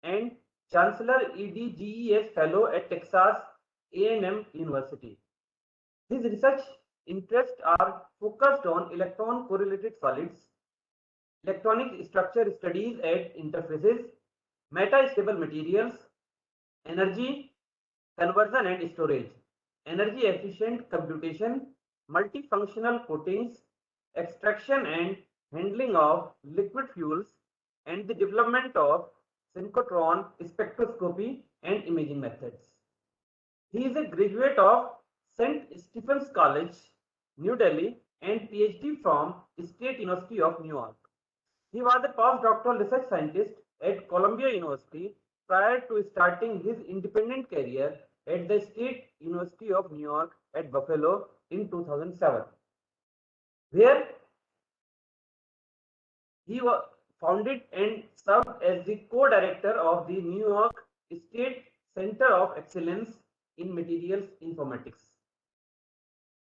and Chancellor EDGES Fellow at Texas A&M University. His research interests are focused on electron correlated solids, electronic structure studies at interfaces, metastable materials, energy conversion and storage, energy efficient computation, multifunctional coatings, extraction and handling of liquid fuels, and the development of synchrotron spectroscopy and imaging methods. He is a graduate of St. Stephen's College, New Delhi, and PhD from State University of New York. He was a postdoctoral research scientist at Columbia University prior to starting his independent career at the State University of New York at Buffalo in 2007, where he was founded and served as the co-director of the New York State Center of Excellence in Materials Informatics.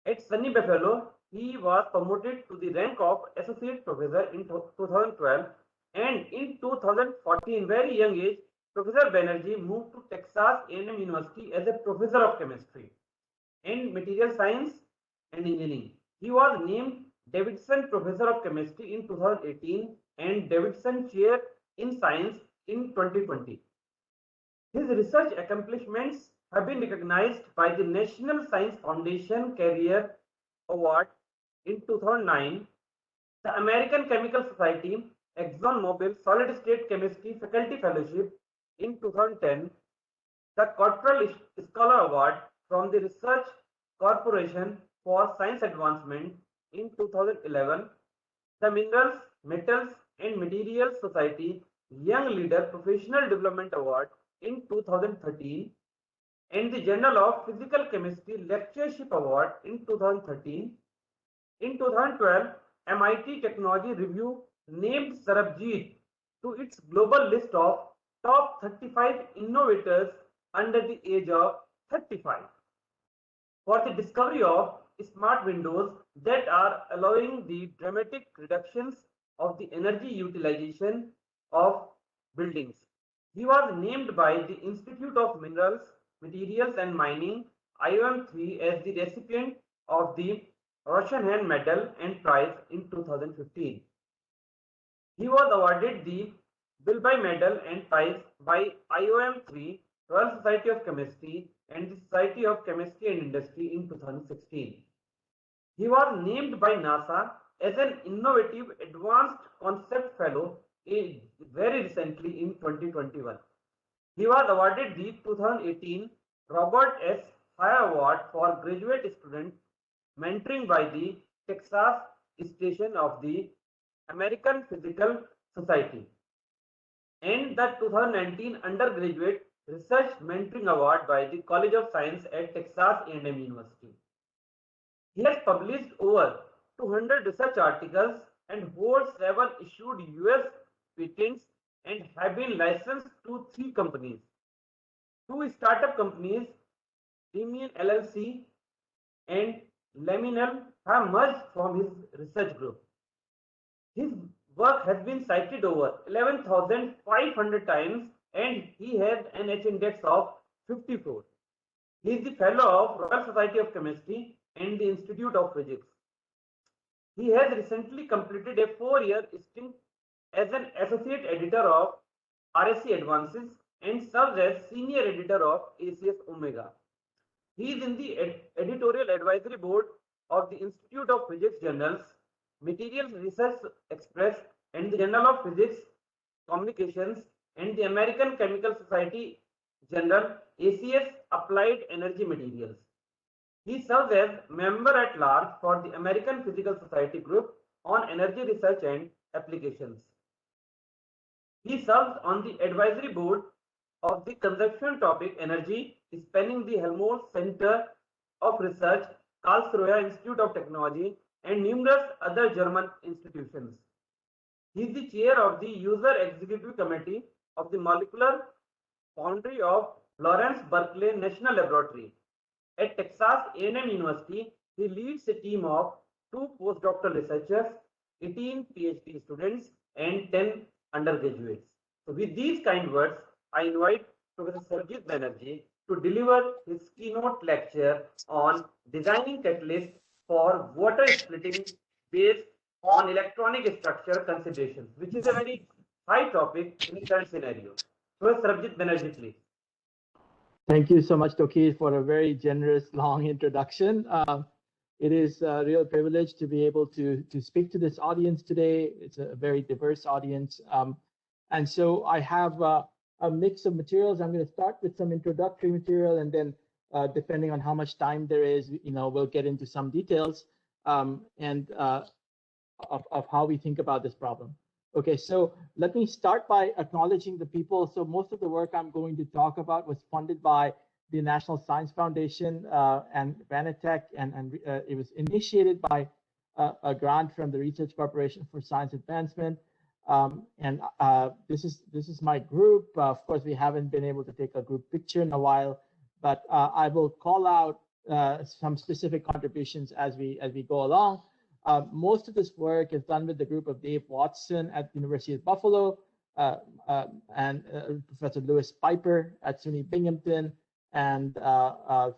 At SUNY Buffalo, he was promoted to the rank of Associate Professor in 2012, and in 2014, very young age, Professor Banerjee moved to Texas A&M University as a Professor of Chemistry and Material Science and Engineering. He was named Davidson Professor of Chemistry in 2018 and Davidson Chair in Science in 2020. His research accomplishments have been recognized by the National Science Foundation Career Award in 2009, the American Chemical Society ExxonMobil Solid State Chemistry Faculty Fellowship in 2010, the Cottrell Scholar Award from the Research Corporation for Science Advancement in 2011, the Minerals, Metals and Materials Society Young Leader Professional Development Award in 2013, and the Journal of Physical Chemistry Lectureship Award in 2013. In 2012, MIT Technology Review named Sarbajit to its global list of top 35 innovators under the age of 35 for the discovery of smart windows that are allowing the dramatic reductions of the energy utilization of buildings. He was named by the Institute of Minerals, Materials and Mining IOM3 as the recipient of the Roshan Medal and Prize in 2015. He was awarded the Bilby Medal and Prize by IOM3, Royal Society of Chemistry and the Society of Chemistry and Industry in 2016. He was named by NASA as an Innovative Advanced Concept Fellow very recently in 2021. He was awarded the 2018 Robert S. High Award for Graduate Student Mentoring by the Texas Station of the American Physical Society, and the 2019 Undergraduate Research Mentoring Award by the College of Science at Texas A&M University. He has published over 200 research articles and holds 7 issued US patents and have been licensed to 3 companies. 2 startup companies, Demian LLC and Laminal, have merged from his research group. His work has been cited over 11,500 times and he has an H index of 54. He is the fellow of Royal Society of Chemistry and the Institute of Physics. He has recently completed a 4-year stint as an associate editor of RSC Advances and serves as senior editor of ACS Omega. He is in the editorial advisory board of the Institute of Physics journals, Materials Research Express and the Journal of Physics Communications and the American Chemical Society Journal ACS Applied Energy Materials. He serves as member at large for the American Physical Society Group on Energy Research and Applications. He serves on the advisory board of the consumption topic energy, spanning the Helmholtz Center of Research, Karlsruhe Institute of Technology, and numerous other German institutions. He is the chair of the User Executive Committee of the Molecular Foundry of Lawrence Berkeley National Laboratory. At Texas A&M University, he leads a team of 2 postdoctoral researchers, 18 PhD students, and 10 undergraduates. So with these kind words, I invite Professor Sarbajit Banerjee to deliver his keynote lecture on designing catalysts for water splitting based on electronic structure considerations, which is a very high topic in the current scenario. Professor Sarbajit Banerjee, please. Thank you so much, Tokeer, for a very generous, long introduction. It is a real privilege to be able to speak to this audience today. It's a very diverse audience. And so I have a mix of materials. I'm going to start with some introductory material, and then depending on how much time there is, we'll get into some details of how we think about this problem. Okay, so let me start by acknowledging the people. So most of the work I'm going to talk about was funded by the National Science Foundation and Vanitech, and it was initiated by a grant from the Research Corporation for Science Advancement. This is my group. Of course, we haven't been able to take a group picture in a while, but I will call out some specific contributions as we go along. Most of this work is done with the group of Dave Watson at the University of Buffalo and Professor Lewis Piper at SUNY Binghamton, and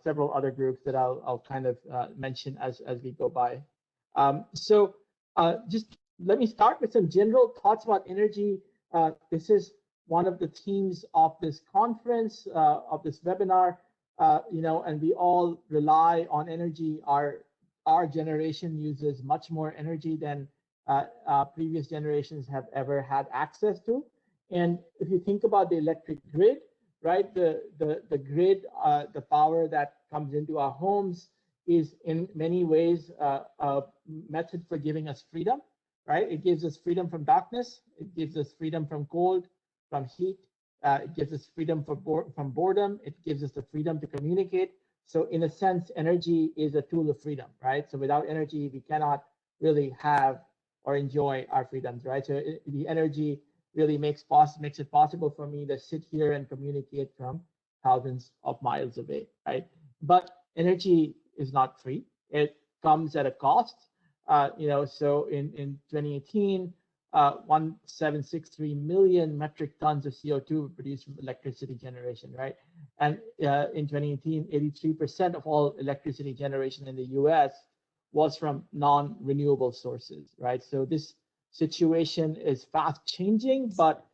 several other groups that I'll kind of mention as we go by. Just let me start with some general thoughts about energy. This is one of the themes of this conference, of this webinar, and we all rely on energy. Our generation uses much more energy than previous generations have ever had access to. And if you think about the electric grid, right, the grid, the power that comes into our homes is in many ways a method for giving us freedom, right? It gives us freedom from darkness. It gives us freedom from cold, from heat. It gives us freedom from boredom. It gives us the freedom to communicate. So in a sense, energy is a tool of freedom, right? So without energy, we cannot really have or enjoy our freedoms, right? So the energy really makes it possible for me to sit here and communicate from thousands of miles away, right? But energy is not free. It comes at a cost. So in 2018, 1,763 million metric tons of CO2 were produced from electricity generation, right? And in 2018, 83% of all electricity generation in the US was from non-renewable sources, right? So this situation is fast changing, but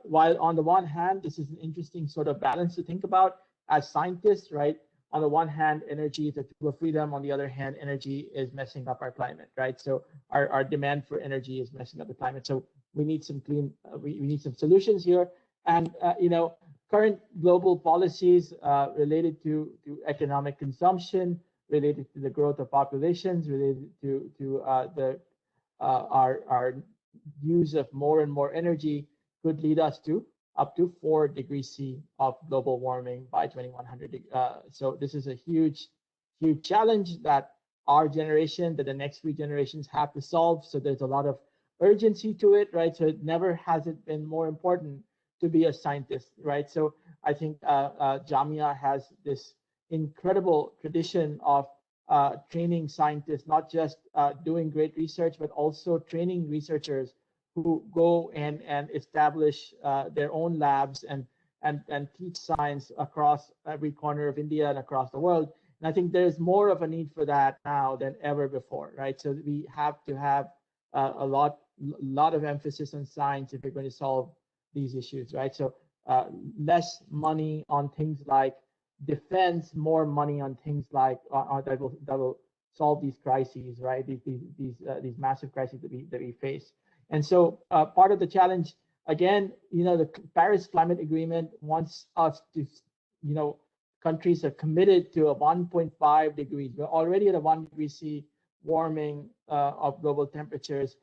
while on the one hand, this is an interesting sort of balance to think about as scientists, right? On the one hand, energy is a tool of freedom. On the other hand, energy is messing up our climate, right? So our demand for energy is messing up the climate. So we need some we need some solutions here. And current global policies related to economic consumption, related to the growth of populations, related to our use of more and more energy could lead us to up to 4 degrees C of global warming by 2100. So this is a huge challenge that our generation, that the next few generations have to solve. So there's a lot of urgency to it, right? So it never has it been more important to be a scientist, right? So I think Jamia has this incredible tradition of training scientists, not just doing great research, but also training researchers who go and establish their own labs and teach science across every corner of India and across the world. And I think there's more of a need for that now than ever before, right? So we have to have a lot of emphasis on science if we're going to solve these issues, right? So less money on things like defense, more money on things like that will solve these crises, right? These massive crises that we face. And so part of the challenge, again, the Paris Climate Agreement wants us to, countries are committed to a 1.5 degrees. We're already at a 1 degree C warming of global temperatures.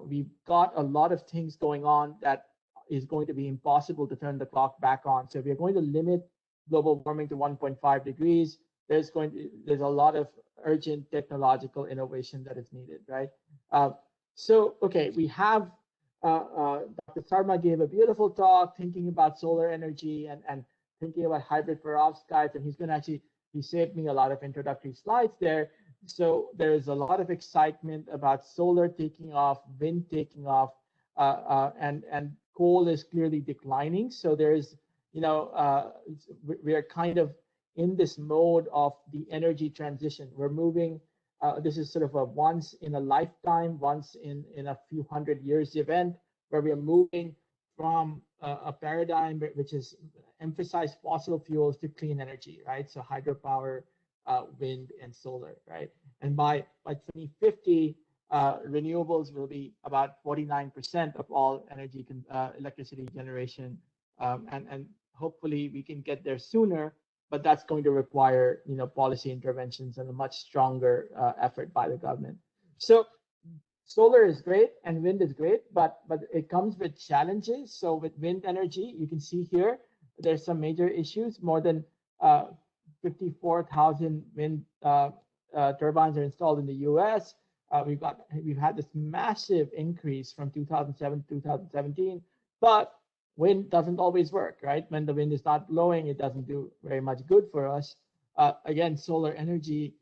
We've got a lot of things going on that is going to be impossible to turn the clock back on. So if we're going to limit global warming to 1.5 degrees, there's a lot of urgent technological innovation that is needed, right? So, okay, we have Dr. Sarma gave a beautiful talk thinking about solar energy and thinking about hybrid perovskites, and he's going to actually, he saved me a lot of introductory slides there. So there's a lot of excitement about solar taking off, wind taking off, and coal is clearly declining. So there's we are kind of in this mode of the energy transition. We're moving. This is sort of a once in a lifetime, once in a few hundred years event, where we are moving from a paradigm which is emphasize fossil fuels to clean energy, right? So hydropower, wind, and solar, right? And by 2050, renewables will be about 49% of all energy electricity generation, and hopefully we can get there sooner. But that's going to require policy interventions and a much stronger effort by the government. So solar is great and wind is great, but it comes with challenges. So with wind energy, you can see here there's some major issues. More than 54,000 wind turbines are installed in the U.S. We've had this massive increase from 2007 to 2017, but wind doesn't always work, right? When the wind is not blowing, it doesn't do very much good for us. Again, solar energy,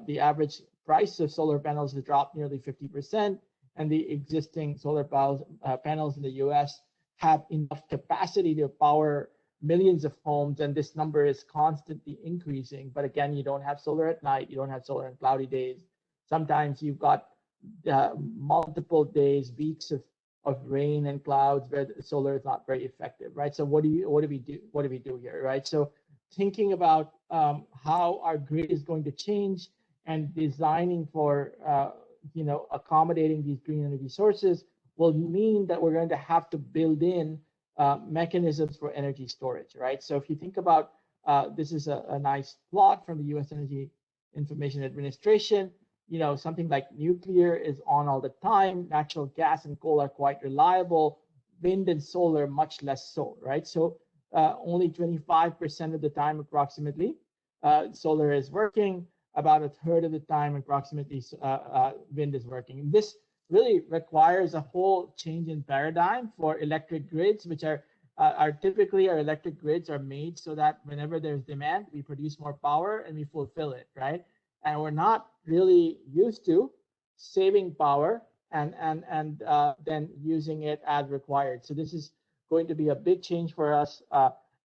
the average price of solar panels has dropped nearly 50%, and the existing solar panels in the US have enough capacity to power millions of homes, and this number is constantly increasing. But again, you don't have solar at night, you don't have solar on cloudy days. Sometimes you've got multiple days, weeks of rain and clouds where the solar is not very effective, right? So what do we do here, right? So thinking about how our grid is going to change and designing for accommodating these green energy sources will mean that we're going to have to build in mechanisms for energy storage, right? So if you think about this is a nice plot from the U.S. Energy Information Administration. Something like nuclear is on all the time. Natural gas and coal are quite reliable. Wind and solar much less so, right? So only 25% of the time approximately solar is working. About a third of the time approximately wind is working. And this really requires a whole change in paradigm for electric grids, which are typically our electric grids are made so that whenever there's demand, we produce more power and we fulfill it, right? And we're not really used to saving power and then using it as required. So this is going to be a big change for us,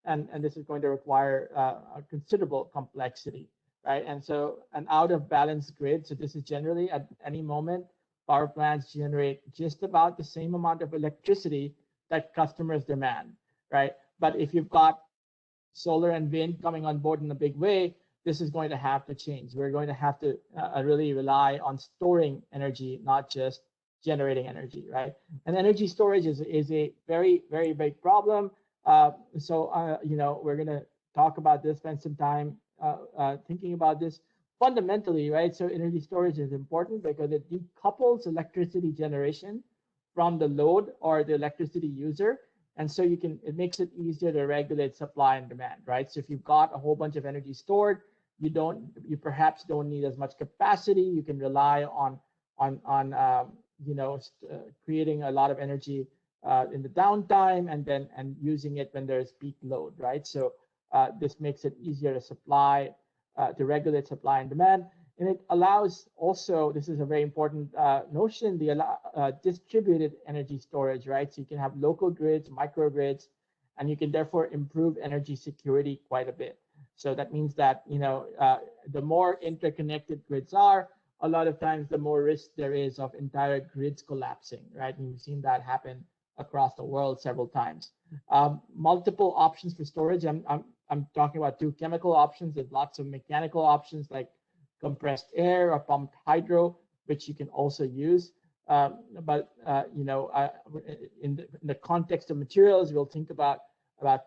and this is going to require a considerable complexity, right? And so an out of balance grid. So this is generally at any moment, power plants generate just about the same amount of electricity that customers demand, right? But if you've got solar and wind coming on board in a big way, this is going to have to change. We're going to have to really rely on storing energy, not just generating energy, right? And energy storage is a very, very big problem. We're going to talk about this, spend some time thinking about this fundamentally, right? So energy storage is important because it decouples electricity generation from the load or the electricity user. And so it makes it easier to regulate supply and demand, right? So if you've got a whole bunch of energy stored, you perhaps don't need as much capacity. You can rely on creating a lot of energy in the downtime and using it when there's peak load, right? So this makes it easier to to regulate supply and demand. And it allows also, this is a very important notion, the distributed energy storage, right? So you can have local grids, microgrids, and you can therefore improve energy security quite a bit. So that means that, the more interconnected grids are, a lot of times the more risk there is of entire grids collapsing, right? And we've seen that happen across the world several times. Multiple options for storage. I'm talking about two chemical options. There's lots of mechanical options like compressed air or pumped hydro, which you can also use. In the context of materials, we'll think about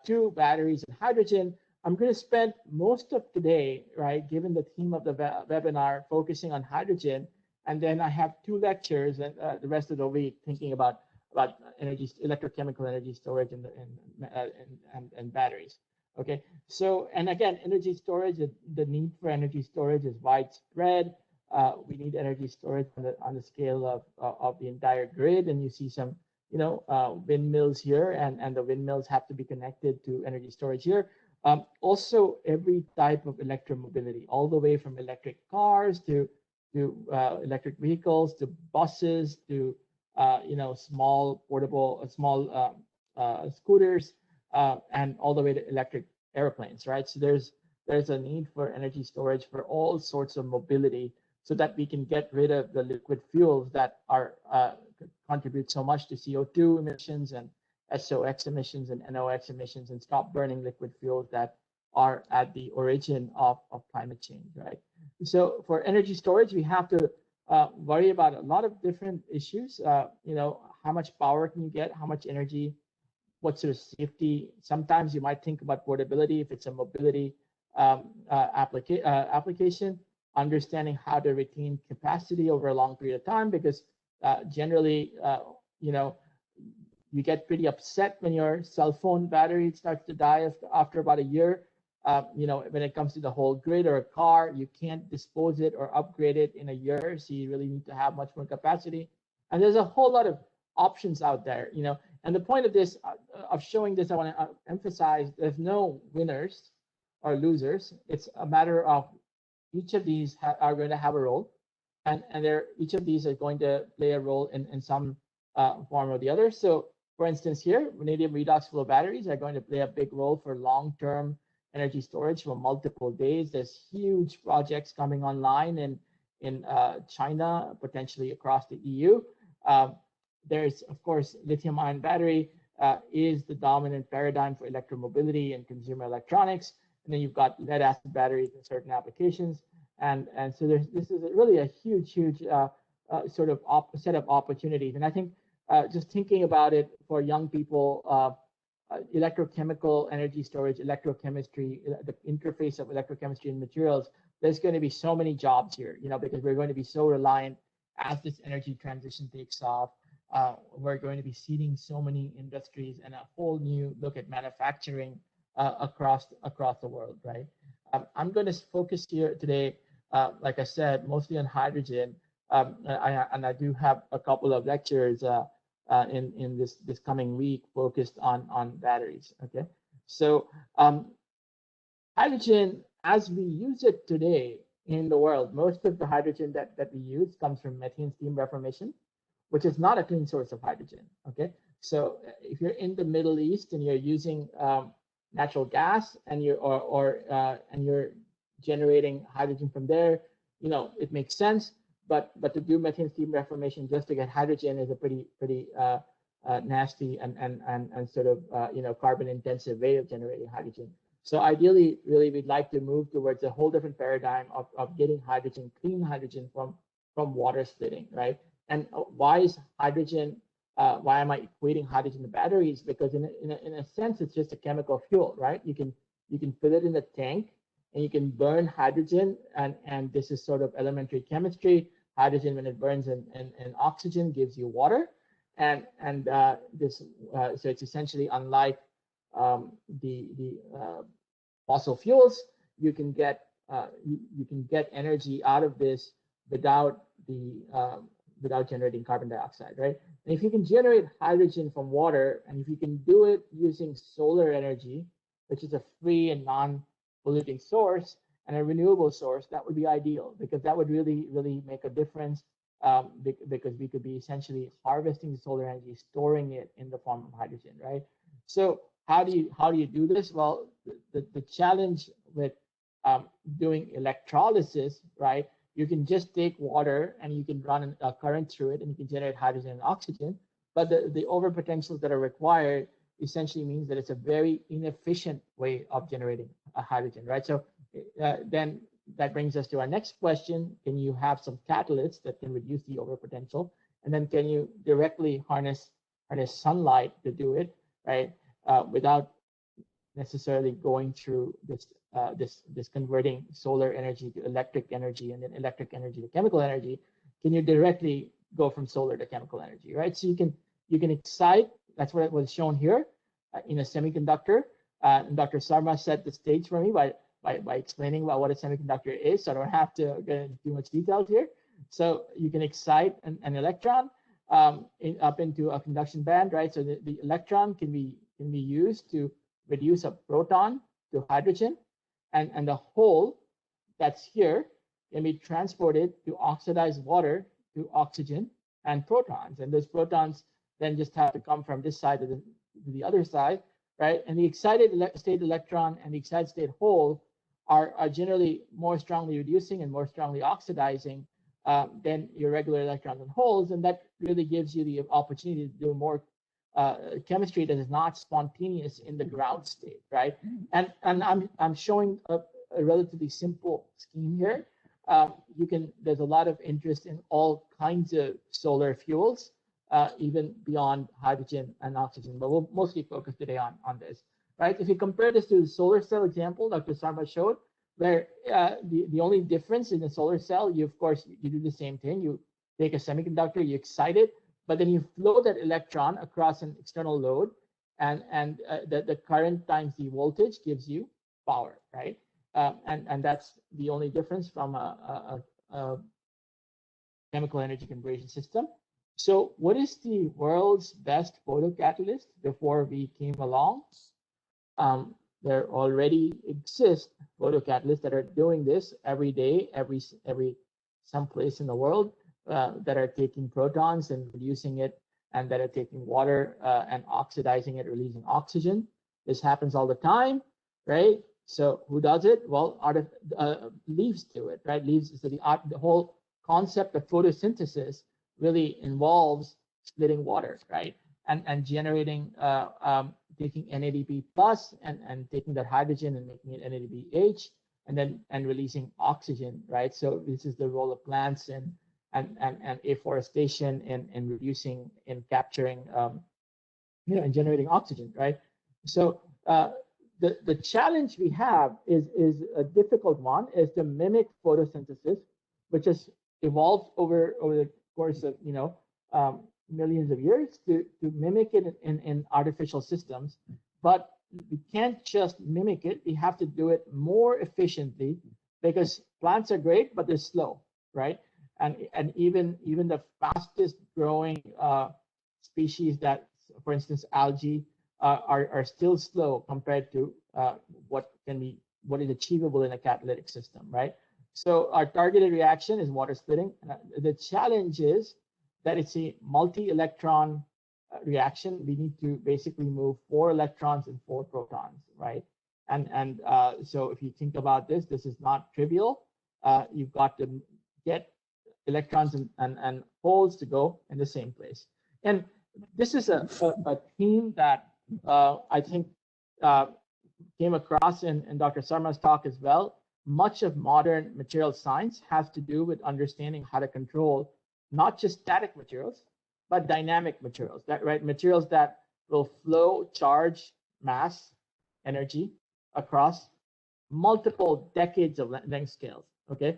two, batteries and hydrogen. I'm going to spend most of today, right, given the theme of the webinar, focusing on hydrogen, and then I have two lectures and the rest of the week thinking about electrochemical energy storage and batteries. Okay, so, and again, energy storage, the need for energy storage is widespread. We need energy storage on the scale of the entire grid, and you see some, windmills here, and the windmills have to be connected to energy storage here. Also, every type of electromobility, all the way from electric cars to electric vehicles, to buses, to small portable, scooters. and all the way to electric airplanes, right? So there's a need for energy storage for all sorts of mobility, so that we can get rid of the liquid fuels that are contribute so much to CO2 emissions and SOx emissions and NOx emissions, and stop burning liquid fuels that are at the origin of climate change, right? So for energy storage, we have to worry about a lot of different issues. You know, how much power can you get? How much energy? What sort of safety? Sometimes you might think about portability if it's a mobility application. Understanding how to retain capacity over a long period of time, because generally, you know, you get pretty upset when your cell phone battery starts to die after about a year. You know, when it comes to the whole grid or a car, you can't dispose it or upgrade it in a year. So you really need to have much more capacity. And there's a whole lot of options out there, you know. And the point of this, of showing this, I want to emphasize, there's no winners or losers. It's a matter of each of these are going to have a role, and each of these are going to play a role in some form or the other. So, for instance, here, vanadium redox flow batteries are going to play a big role for long-term energy storage for multiple days. There's huge projects coming online in China, potentially across the EU. There's, of course, lithium-ion battery is the dominant paradigm for electromobility and consumer electronics. And then you've got lead-acid batteries in certain applications. And so this is really a huge sort of set of opportunities. And I think just thinking about it for young people, electrochemical energy storage, electrochemistry, the interface of electrochemistry and materials, there's going to be so many jobs here, you know, because we're going to be so reliant as this energy transition takes off. We're going to be seeding so many industries and a whole new look at manufacturing across the world, right? I'm going to focus here today, like I said, mostly on hydrogen, and I do have a couple of lectures in this coming week focused on batteries. Okay, so hydrogen, as we use it today in the world, most of the hydrogen that we use comes from methane steam reformation, which is not a clean source of hydrogen. Okay, so if you're in the Middle East and you're using natural gas and you're generating hydrogen from there, you know, it makes sense. But to do methane steam reformation just to get hydrogen is a pretty nasty and sort of you know, carbon intensive way of generating hydrogen. So ideally, really, we'd like to move towards a whole different paradigm of getting hydrogen, clean hydrogen from water splitting, right? And why is hydrogen? Why am I equating hydrogen to batteries? Because in a sense, it's just a chemical fuel, right? You can fill it in a tank and you can burn hydrogen, and this is sort of elementary chemistry. Hydrogen, when it burns in oxygen, gives you water, and so it's essentially unlike the fossil fuels. You can get energy out of this without generating carbon dioxide, right? And if you can generate hydrogen from water, and if you can do it using solar energy, which is a free and non-polluting source and a renewable source, that would be ideal, because that would really make a difference, because we could be essentially harvesting the solar energy, storing it in the form of hydrogen, right? So how do you do this? Well, the challenge with doing electrolysis, right? You can just take water and you can run a current through it and you can generate hydrogen and oxygen. But the overpotentials that are required essentially means that it's a very inefficient way of generating hydrogen, right? So then that brings us to our next question. Can you have some catalysts that can reduce the overpotential? And then can you directly harness sunlight to do it, right? Without necessarily going through this converting solar energy to electric energy and then electric energy to chemical energy. Can you directly go from solar to chemical energy, right? So you can excite. That's what was shown here in a semiconductor. And Dr. Sarma set the stage for me by explaining about what a semiconductor is, so I don't have to get into too much details here. So you can excite an electron up into a conduction band, right? So the electron can be used to reduce a proton to hydrogen, and the hole that's here can be transported to oxidize water to oxygen and protons. And those protons then just have to come from this side to the other side, right? And the excited state electron and the excited state hole are generally more strongly reducing and more strongly oxidizing than your regular electrons and holes, and that really gives you the opportunity to do more chemistry that is not spontaneous in the ground state, right? And I'm showing a relatively simple scheme here. There's a lot of interest in all kinds of solar fuels, even beyond hydrogen and oxygen, but we'll mostly focus today on this, right? If you compare this to the solar cell example Dr. Sarma showed, where the only difference in the solar cell, you do the same thing. You take a semiconductor, you excite it, but then you flow that electron across an external load, and the current times the voltage gives you power, right? And that's the only difference from a chemical energy conversion system. So what is the world's best photocatalyst before we came along? There already exist photocatalysts that are doing this every day, someplace in the world, that are taking protons and reducing it, and that are taking water and oxidizing it, releasing oxygen. This happens all the time, right? So who does it? Well, leaves do it, right? Leaves. So the whole concept of photosynthesis really involves splitting water, right? And generating, taking NADP plus and taking that hydrogen and making it NADPH, and releasing oxygen, right? So this is the role of plants and afforestation and reducing and capturing, and generating oxygen, right? So the challenge we have is a difficult one, is to mimic photosynthesis, which has evolved over the course of millions of years to mimic it in artificial systems. But we can't just mimic it, we have to do it more efficiently, because plants are great, but they're slow, right? And even the fastest growing species that, for instance, algae, are still slow compared to what is achievable in a catalytic system, right? So our targeted reaction is water splitting. The challenge is that it's a multi-electron reaction. We need to basically move 4 electrons and 4 protons, right? And so if you think about this, this is not trivial. You've got to get electrons and holes to go in the same place. And this is a theme that I think came across in Dr. Sarma's talk as well. Much of modern material science has to do with understanding how to control not just static materials, but dynamic materials, materials that will flow charge, mass, energy across multiple decades of length scales, okay?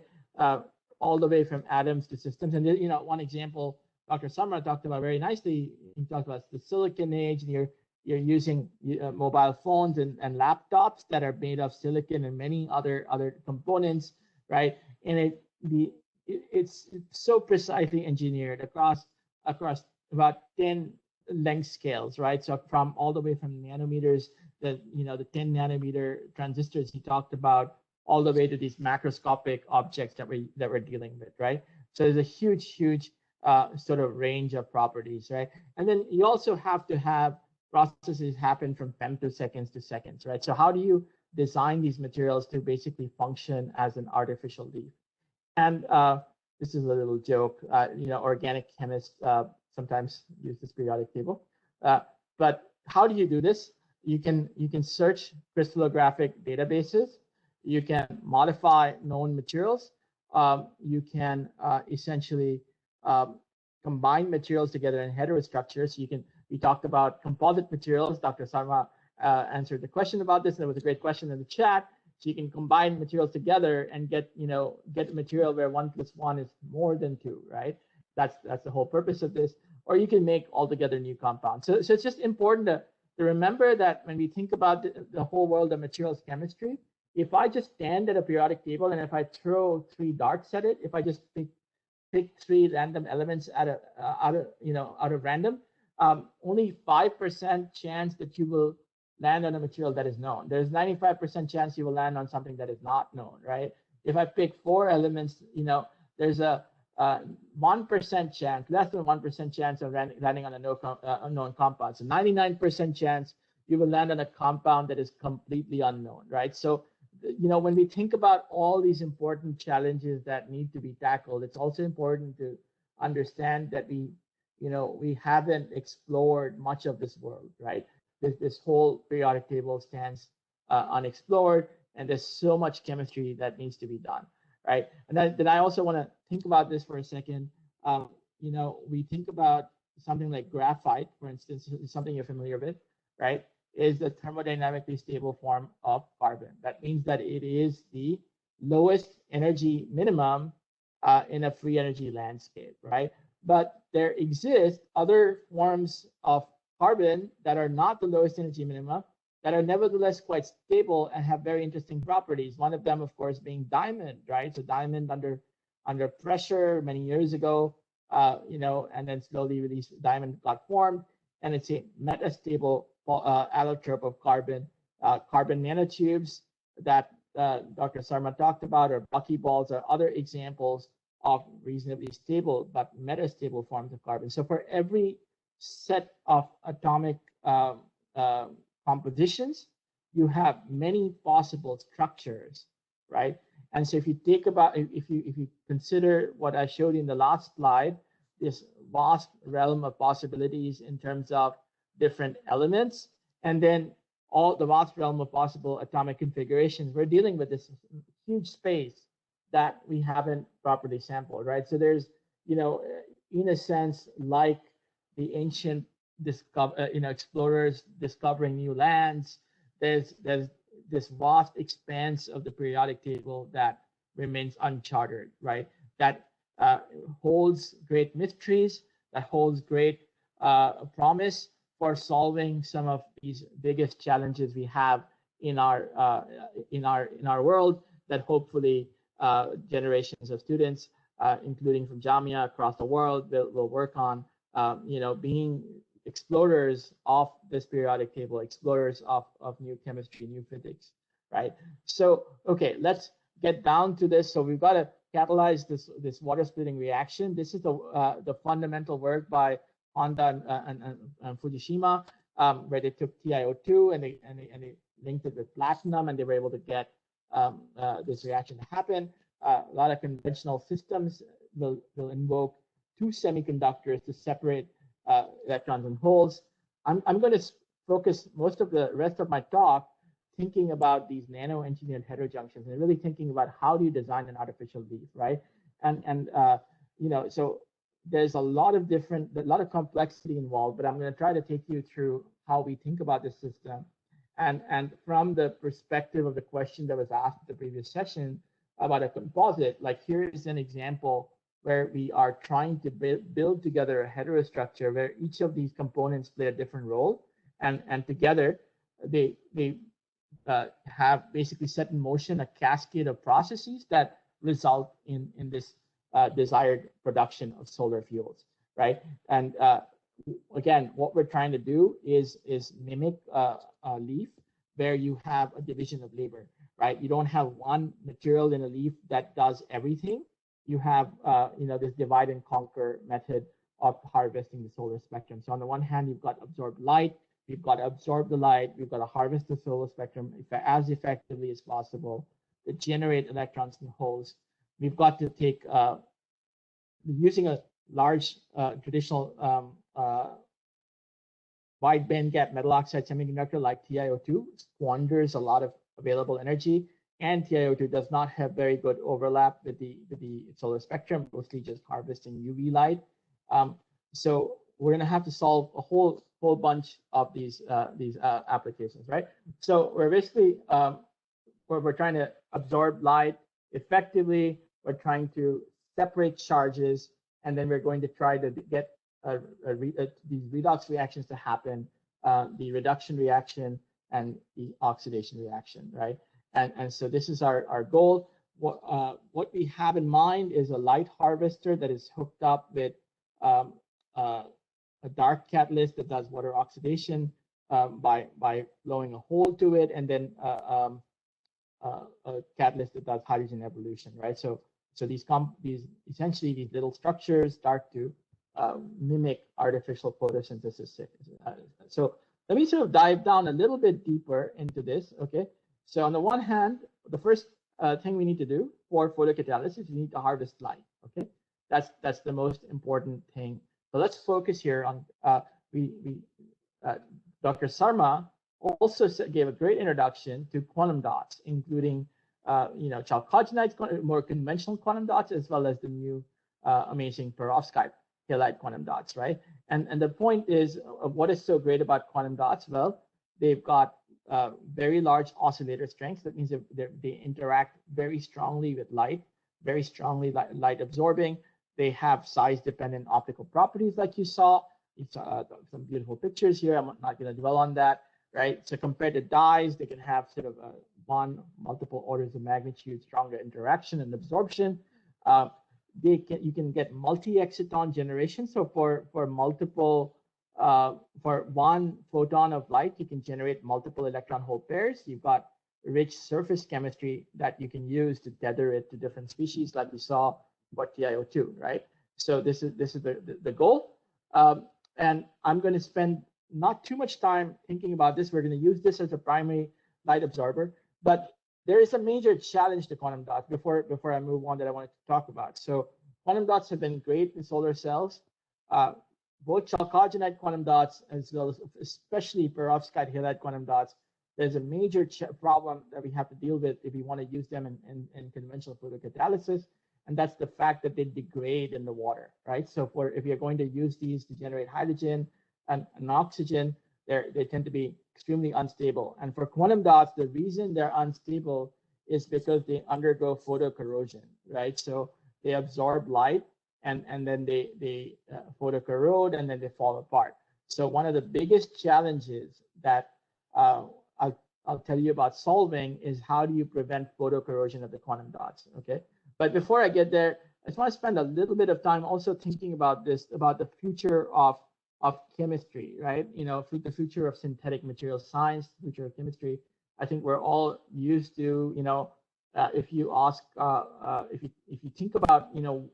All the way from atoms to systems. And one example Dr. Sarma talked about very nicely, he talked about the silicon age, and you're using mobile phones and laptops that are made of silicon and many other components, right? And it's so precisely engineered across about 10 length scales, right? So from all the way from nanometers, the 10 nanometer transistors he talked about, all the way to these macroscopic objects that we're dealing with, right? So there's a huge sort of range of properties, right? And then you also have to have processes happen from femtoseconds to seconds, right? So how do you design these materials to basically function as an artificial leaf? And this is a little joke, organic chemists sometimes use this periodic table. But how do you do this? You can search crystallographic databases. You can modify known materials. You can essentially combine materials together in heterostructures. We talked about composite materials. Dr. Sarma answered the question about this, and there was a great question in the chat. So you can combine materials together and get a material where 1 + 1 is more than 2, right? That's the whole purpose of this. Or you can make altogether new compounds. So it's just important to remember that when we think about the whole world of materials chemistry, if I just stand at a periodic table and if I throw 3 darts at it, if I just pick 3 random elements out of random, only 5% chance that you will land on a material that is known. There's 95% chance you will land on something that is not known, right? If I pick 4 elements, there's a 1% chance, less than 1% chance of landing on a known compound. So 99% chance you will land on a compound that is completely unknown, right? So, when we think about all these important challenges that need to be tackled, it's also important to understand that we haven't explored much of this world, right? This whole periodic table stands unexplored, and there's so much chemistry that needs to be done, right? And then I also want to think about this for a second. We think about something like graphite, for instance, is something you're familiar with, right? Is the thermodynamically stable form of carbon. That means that it is the lowest energy minimum in a free energy landscape, right? But there exist other forms of carbon that are not the lowest energy minimum, that are nevertheless quite stable and have very interesting properties. One of them, of course, being diamond, right? So diamond under pressure many years ago, and then slowly released, diamond got formed, and it's a metastable allotrope of carbon. Carbon nanotubes that Dr. Sarma talked about, or buckyballs, are other examples of reasonably stable but metastable forms of carbon. So for every set of atomic compositions, you have many possible structures, right? And so if you if you consider what I showed you in the last slide, this vast realm of possibilities in terms of different elements, and then all the vast realm of possible atomic configurations, we're dealing with this huge space that we haven't properly sampled, right? So there's, in a sense, like the ancient explorers discovering new lands, there's this vast expanse of the periodic table that remains uncharted, right? That holds great mysteries, that holds great promise for solving some of these biggest challenges we have in our world, that hopefully generations of students, including from Jamia across the world, will work on, being explorers of this periodic table, explorers of new chemistry, new physics, right? So, okay, let's get down to this. So we've got to catalyze this water splitting reaction. This is the fundamental work by Honda and Fujishima, where they took TiO2 and they linked it with platinum, and they were able to get this reaction to happen. A lot of conventional systems will invoke two semiconductors to separate electrons and holes. I'm going to focus most of the rest of my talk thinking about these nano-engineered heterojunctions and really thinking about how do you design an artificial leaf, right? And so there's a lot of complexity involved, but I'm going to try to take you through how we think about this system. And from the perspective of the question that was asked in the previous session about a composite, like here is an example where we are trying to build together a heterostructure where each of these components play a different role, and together they have basically set in motion a cascade of processes that result in this desired production of solar fuels, right? And again, what we're trying to do is mimic a leaf where you have a division of labor, right? You don't have one material in a leaf that does everything. You have this divide and conquer method of harvesting the solar spectrum. So on the one hand, you've got absorbed light, we've got to absorb the light, we've got to harvest the solar spectrum as effectively as possible to generate electrons and holes. We've got to take, using a large traditional wide bandgap metal oxide semiconductor like TiO2 squanders a lot of available energy, and TiO2 does not have very good overlap with the solar spectrum, mostly just harvesting UV light. So we're going to have to solve a whole bunch of these applications, right? So we're basically we're trying to absorb light effectively. We're trying to separate charges, and then we're going to try to get these redox reactions to happen, the reduction reaction and the oxidation reaction, right? And so this is our goal. What we have in mind is a light harvester that is hooked up with a dark catalyst that does water oxidation by blowing a hole to it, and then a catalyst that does hydrogen evolution, right? So these essentially these little structures start to mimic artificial photosynthesis. So let me sort of dive down a little bit deeper into this, okay? So on the one hand, the first thing we need to do for photocatalysis, we need to harvest light, okay? That's the most important thing. So let's focus here on, Dr. Sarma also gave a great introduction to quantum dots, including, chalcogenide, more conventional quantum dots, as well as the new amazing perovskite halide quantum dots, right? And the point is, what is so great about quantum dots? Well, they've got very large oscillator strengths. That means they interact very strongly with light, very strongly light absorbing. They have size-dependent optical properties, like you saw. You saw some beautiful pictures here. I'm not going to dwell on that, right? So compared to dyes, they can have sort of multiple orders of magnitude stronger interaction and absorption. You can get multi-exciton generation. So for one photon of light, you can generate multiple electron hole pairs. You've got rich surface chemistry that you can use to tether it to different species, like we saw for TiO2, right? So this is the goal. And I'm going to spend not too much time thinking about this. We're going to use this as a primary light absorber, but there is a major challenge to quantum dots before I move on that I wanted to talk about. So quantum dots have been great in solar cells. Both chalcogenide quantum dots, as well as especially perovskite halide quantum dots, there's a major problem that we have to deal with if we want to use them in conventional photocatalysis, and that's the fact that they degrade in the water, right? So if you're going to use these to generate hydrogen and oxygen, they tend to be extremely unstable. And for quantum dots, the reason they're unstable is because they undergo photocorrosion, right? So they absorb light and then they photocorrode and then they fall apart. So one of the biggest challenges that I'll tell you about solving is how do you prevent photocorrosion of the quantum dots, okay? But before I get there, I just want to spend a little bit of time also thinking about this, about the future of chemistry, right? You know, the future of synthetic material science, future of chemistry. I think we're all used to, you know, if you ask, if you think about, you know,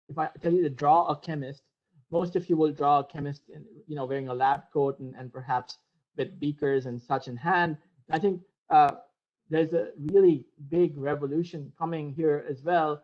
if I tell you to draw a chemist, most of you will draw a chemist, in, you know, wearing a lab coat and perhaps with beakers and such in hand. I think there's a really big revolution coming here as well,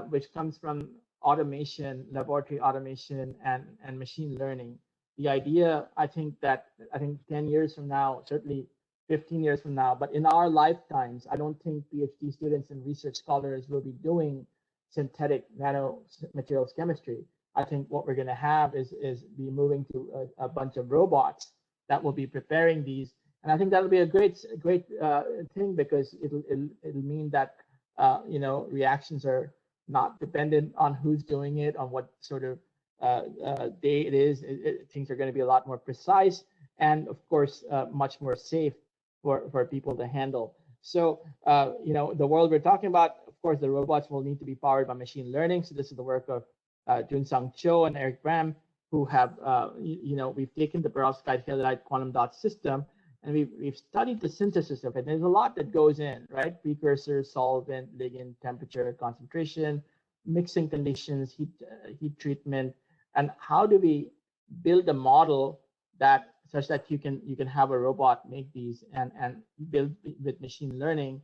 which comes from automation, laboratory automation, and machine learning. The idea, I think 10 years from now, certainly 15 years from now, but in our lifetimes, I don't think PhD students and research scholars will be doing synthetic nanomaterials chemistry. I think what we're going to have is be moving to a bunch of robots that will be preparing these. And I think that'll be a great thing, because it'll mean that you know, reactions are not dependent on who's doing it, on what sort of day it is. Things are going to be a lot more precise, and of course much more safe for people to handle. So you know, the world we're talking about, of course, the robots will need to be powered by machine learning. So this is the work of Junsung Cho and Eric Bram, who have you know, we've taken the perovskite halide quantum dot system, and we've studied the synthesis of it. There's a lot that goes in, right? Precursor, solvent, ligand, temperature, concentration, mixing conditions, heat treatment, and how do we build a model that such that you can have a robot make these and build with machine learning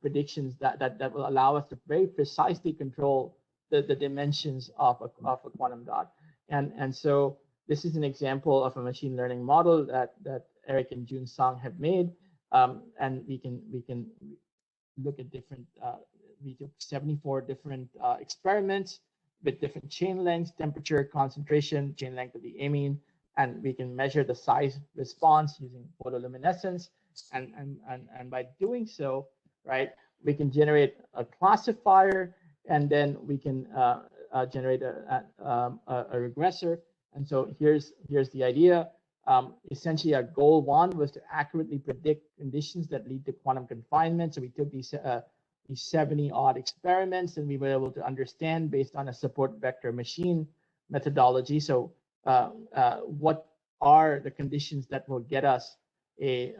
predictions that will allow us to very precisely control the dimensions of a quantum dot. And so this is an example of a machine learning model that Eric and Junsung have made, and we can look at different. We took 74 different experiments with different chain lengths, temperature, concentration, chain length of the amine, and we can measure the size response using photoluminescence. And by doing so, right, we can generate a classifier, and then we can generate a regressor. And so here's the idea. Essentially, our goal one was to accurately predict conditions that lead to quantum confinement. So we took these 70-odd experiments, and we were able to understand based on a support vector machine methodology. So what are the conditions that will get us a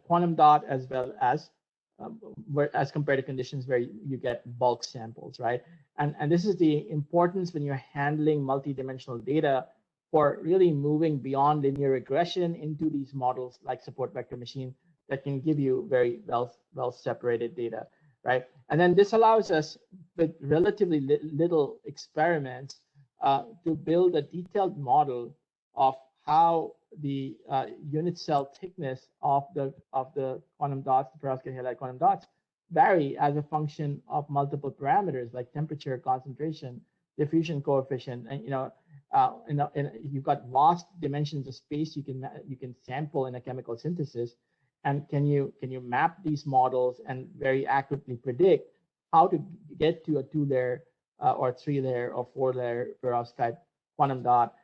quantum dot, as well as compared to conditions where you get bulk samples, right? And this is the importance when you're handling multidimensional data. for really moving beyond linear regression into these models like support vector machine that can give you very well separated data, right? And then this allows us with relatively little experiments to build a detailed model of how the unit cell thickness of the quantum dots, the perovskite halide quantum dots, vary as a function of multiple parameters like temperature, concentration, diffusion coefficient, and you've got vast dimensions of space you can sample in a chemical synthesis, and can you map these models and very accurately predict how to get to a 2-layer or 3-layer or 4-layer perovskite quantum dot,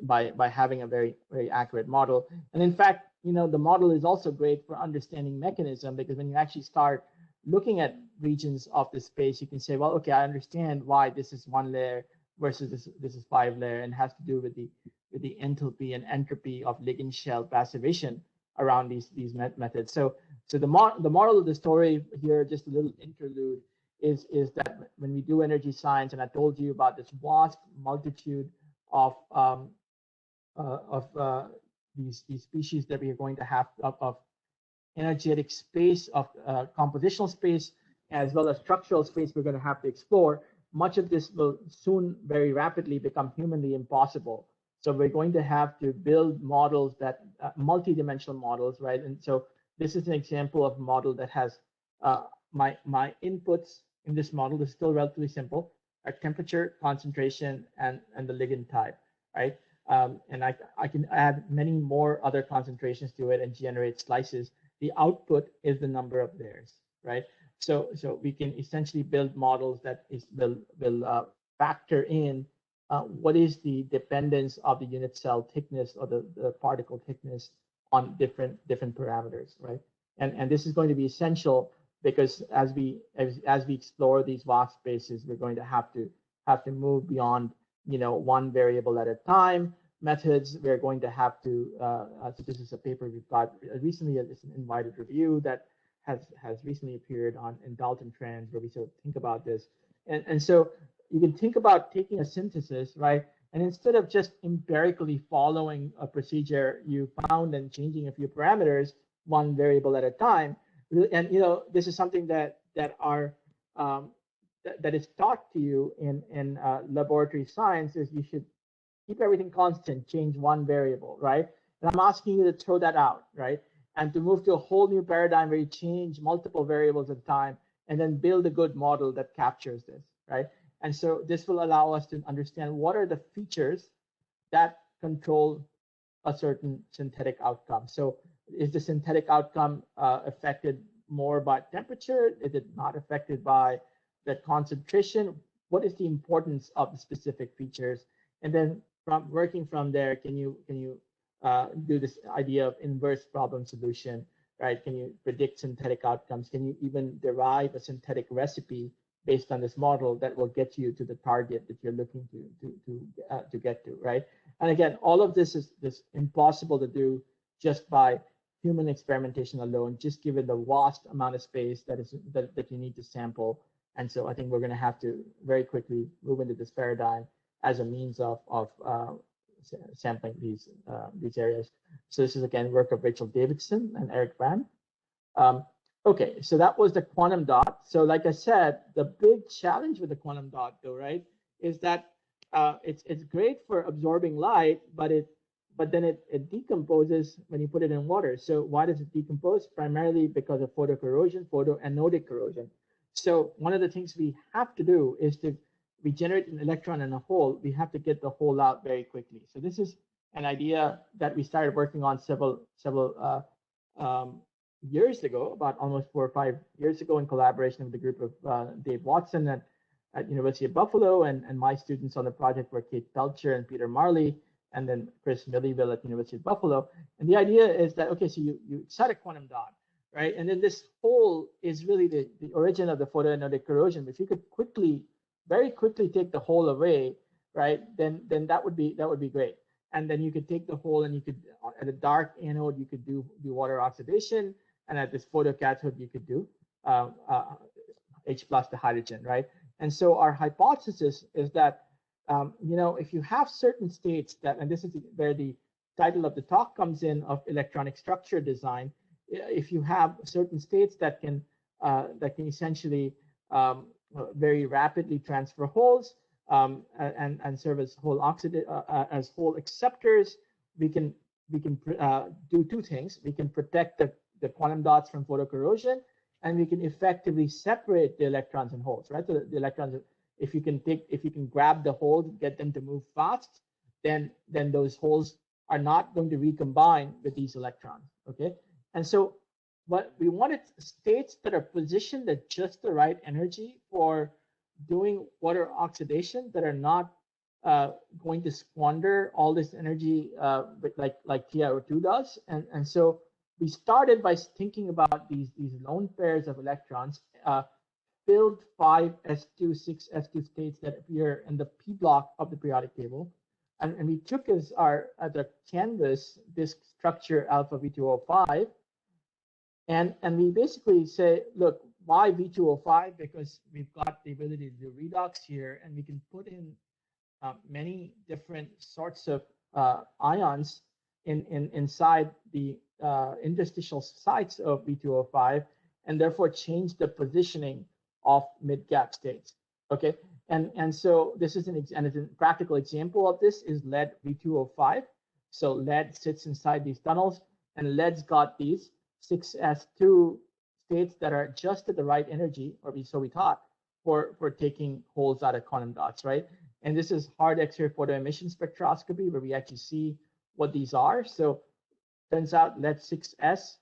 by having a very accurate model. And in fact, the model is also great for understanding mechanism, because when you actually start looking at regions of the space, you can say, well, okay, I understand why this is 1 layer versus this is 5-layer, and has to do with the enthalpy and entropy of ligand shell passivation around these methods. So the moral of the story here, just a little interlude, is that when we do energy science, and I told you about this vast multitude of these species that we are going to have of energetic space, of compositional space, as well as structural space we're going to have to explore, much of this will soon very rapidly become humanly impossible. So we're going to have to build models that multi-dimensional models, right? And so this is an example of a model that has my inputs in this model. This is still relatively simple: are temperature, concentration, and the ligand type, right? And I can add many more other concentrations to it and generate slices. The output is the number of layers, right? So we can essentially build models that will factor in what is the dependence of the unit cell thickness or the particle thickness on different parameters, right? And this is going to be essential, because as we explore these vast spaces, we're going to have to move beyond one variable at a time methods. We're going to have to so this is a paper we've got recently. It's an invited review that has recently appeared in Dalton Trends, where we sort of think about this. And so you can think about taking a synthesis, right? And instead of just empirically following a procedure you found and changing a few parameters, one variable at a time, and this is something that is taught to you in laboratory science, is you should keep everything constant, change one variable, right? And I'm asking you to throw that out, right? And to move to a whole new paradigm where you change multiple variables at a time and then build a good model that captures this, right? And so this will allow us to understand what are the features that control a certain synthetic outcome. So is the synthetic outcome affected more by temperature? Is it not affected by the concentration? What is the importance of the specific features? And then working from there, can you do this idea of inverse problem solution, right? Can you predict synthetic outcomes? Can you even derive a synthetic recipe based on this model that will get you to the target that you're looking to get to, right? And again, all of this is impossible to do just by human experimentation alone, just given the vast amount of space that you need to sample. And so I think we're going to have to very quickly move into this paradigm as a means of sampling these areas. So this is again work of Rachel Davidson and Eric Van. Okay, so that was the quantum dot. So like I said, the big challenge with the quantum dot, though, right, is that it's great for absorbing light, but then it decomposes when you put it in water. So why does it decompose? Primarily because of photocorrosion, photoanodic corrosion. So one of the things we have to do is to regenerate an electron in a hole. We have to get the hole out very quickly. So this is an idea that we started working on several years ago, about almost 4 or 5 years ago, in collaboration with a group of Dave Watson at University of Buffalo, and my students on the project were Kate Pelcher and Peter Marley, and then Chris Milliville at University of Buffalo. And the idea is that, okay, so you set a quantum dot, right? And then this hole is really the origin of the photoanodic corrosion. If you could very quickly take the hole away, right, then that would be great. And then you could take the hole and you could, at a dark anode, you could do water oxidation, and at this photocathode, you could do H plus the hydrogen, right? And so our hypothesis is that if you have certain states that, and this is where the title of the talk comes in, of electronic structure design, if you have certain states that can essentially very rapidly transfer holes and serve as hole as hole acceptors, we can do two things. We can protect the quantum dots from photocorrosion, and we can effectively separate the electrons and holes, right? So the electrons, if you can grab the holes and get them to move fast, then those holes are not going to recombine with these electrons, okay? And so what we wanted, states that are positioned at just the right energy for doing water oxidation, that are not going to squander all this energy like TiO2 does. And so we started by thinking about these lone pairs of electrons, filled 5 s2, 6 s2 states that appear in the p block of the periodic table, and we took as a canvas this structure alpha V2O5, and we basically say, look, why V2O5? Because we've got the ability to do redox here, and we can put in many different sorts of ions inside the interstitial sites of V2O5, and therefore change the positioning of mid-gap states. Okay, and so this is a practical example of this is lead V2O5. So lead sits inside these tunnels, and lead's got these 6s2 states that are just at the right energy, or so we thought, for taking holes out of quantum dots, right? And this is hard X-ray photoemission spectroscopy, where we actually see what these are. So turns out lead 6s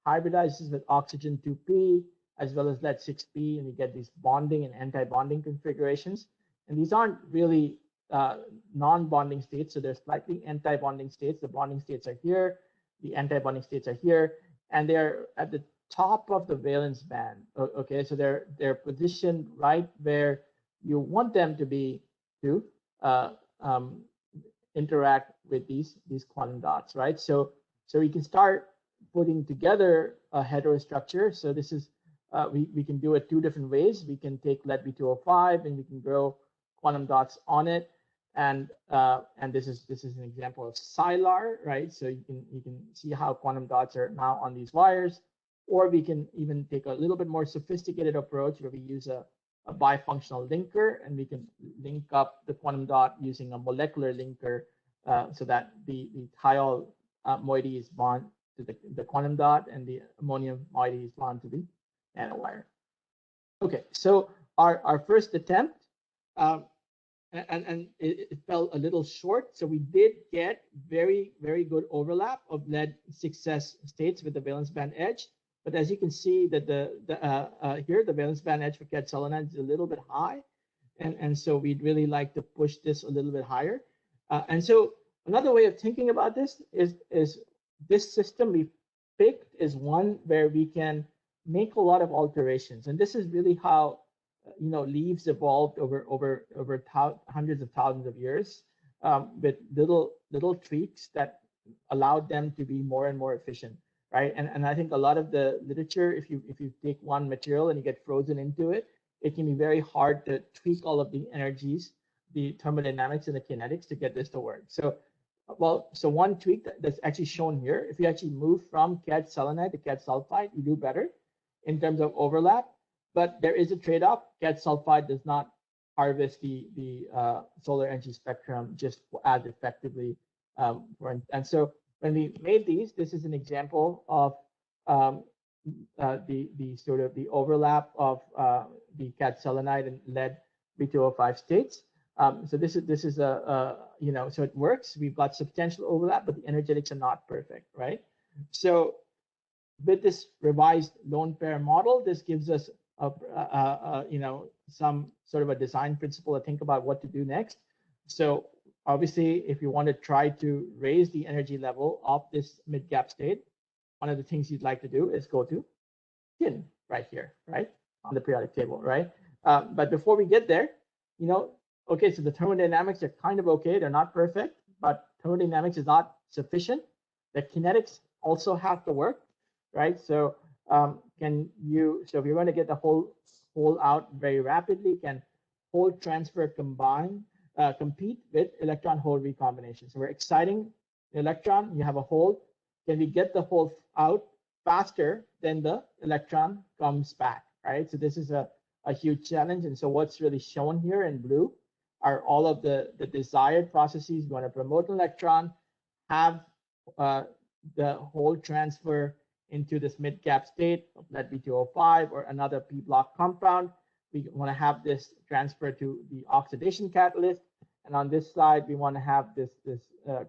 hybridizes with oxygen 2p as well as lead 6p, and we get these bonding and anti-bonding configurations. And these aren't really non-bonding states, so they're slightly anti-bonding states. The bonding states are here, the anti-bonding states are here, and they're at the top of the valence band. Okay, so they're positioned right where you want them to be to interact with these quantum dots, right? So we can start putting together a heterostructure. So this is we can do it two different ways. We can take lead V2O5 and we can grow quantum dots on it, and this is an example of SILAR, right? So you can see how quantum dots are now on these wires, or we can even take a little bit more sophisticated approach where we use a bifunctional linker, and we can link up the quantum dot using a molecular linker so that the thiol moiety is bound to the quantum dot, and the ammonium moiety is bound to the nanowire. Okay, so our first attempt, and it fell a little short. So we did get very, very good overlap of lead 6s states with the valence band edge. But as you can see that here, the valence band edge for CAD selenide is a little bit high. And so we'd really like to push this a little bit higher. And so another way of thinking about this is this system we picked is one where we can make a lot of alterations. And this is really how leaves evolved over hundreds of thousands of years, with little tweaks that allowed them to be more and more efficient, right? And I think a lot of the literature, if you take one material and you get frozen into it, it can be very hard to tweak all of the energies, the thermodynamics and the kinetics to get this to work. So one tweak that's actually shown here, if you actually move from CAD selenide to CAD sulfide, you do better in terms of overlap. But there is a trade-off. CAD sulfide does not harvest the solar energy spectrum just as effectively. And so when we made these, this is an example of the sort of the overlap of the CAD selenide and lead V2O5 states. So this is a so it works. We've got substantial overlap, but the energetics are not perfect, right? So with this revised lone pair model, this gives us some sort of a design principle to think about what to do next. So obviously, if you want to try to raise the energy level of this mid-gap state, one of the things you'd like to do is go to tin right here, right, on the periodic table, right? But before we get there, okay, so the thermodynamics are kind of okay. They're not perfect, but thermodynamics is not sufficient. The kinetics also have to work, right? So if you're going to get the whole hole out very rapidly, can hole transfer combine compete with electron-hole recombination. So we're exciting the electron, you have a hole. Can we get the hole out faster than the electron comes back, right? So this is a huge challenge. And so what's really shown here in blue are all of the desired processes. You want to promote an electron, have the hole transfer into this mid-cap state of lead V2O5 or another p-block compound. We want to have this transfer to the oxidation catalyst. And on this slide, we want to have this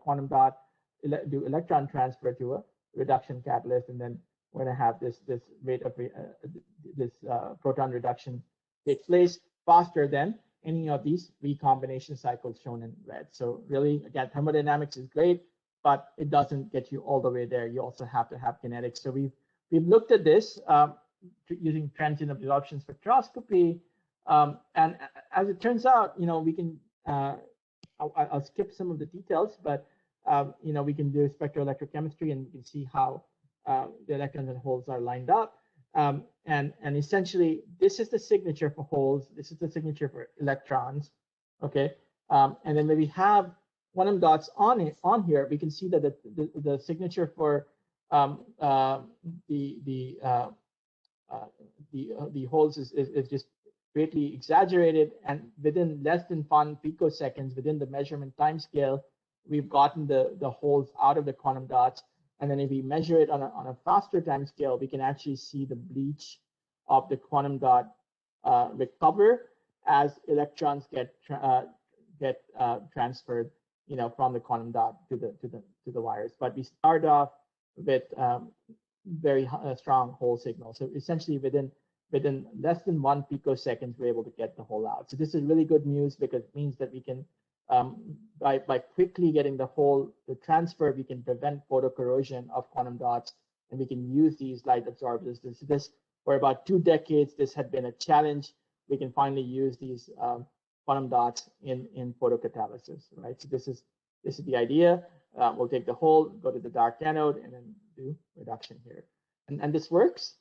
quantum dot do electron transfer to a reduction catalyst, and then we're going to have this rate of proton reduction take place faster than any of these recombination cycles shown in red. So really, again, thermodynamics is great, but it doesn't get you all the way there. You also have to have kinetics. So we've looked at this using transient absorption spectroscopy, and as it turns out, we can. I'll skip some of the details, but we can do spectroelectrochemistry, and you can see how the electrons and holes are lined up. And essentially, this is the signature for holes. This is the signature for electrons. Okay, and then when we have quantum dots on here, we can see that the signature for the holes is just greatly exaggerated, and within less than 1 picoseconds within the measurement time scale, we've gotten the holes out of the quantum dots. And then if we measure it on a faster time scale, we can actually see the bleach of the quantum dot recover as electrons get transferred, from the quantum dot to the wires. But we start off with very strong hole signal. So essentially, within less than 1 picosecond, we're able to get the hole out. So this is really good news, because it means that we can, by quickly getting the hole to transfer, we can prevent photocorrosion of quantum dots, and we can use these light absorbers. This for about 2 decades, this had been a challenge. We can finally use these quantum dots in photocatalysis, right? So this is the idea. We'll take the hole, go to the dark anode, and then do reduction here, and this works.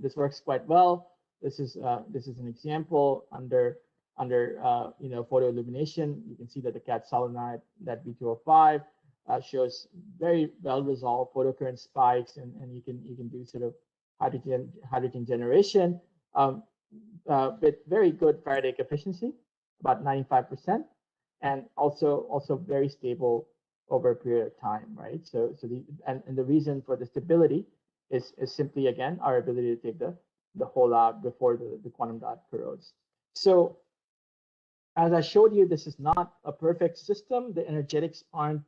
This works quite well. This is an example under photoillumination. You can see that the cat solenoid, that V2O5, shows very well resolved photocurrent spikes, and you can do sort of hydrogen generation with very good Faraday efficiency, about 95%, and also very stable over a period of time, right? So the reason for the stability is simply, again, our ability to take the hole out before the quantum dot corrodes. So as I showed you, this is not a perfect system. The energetics aren't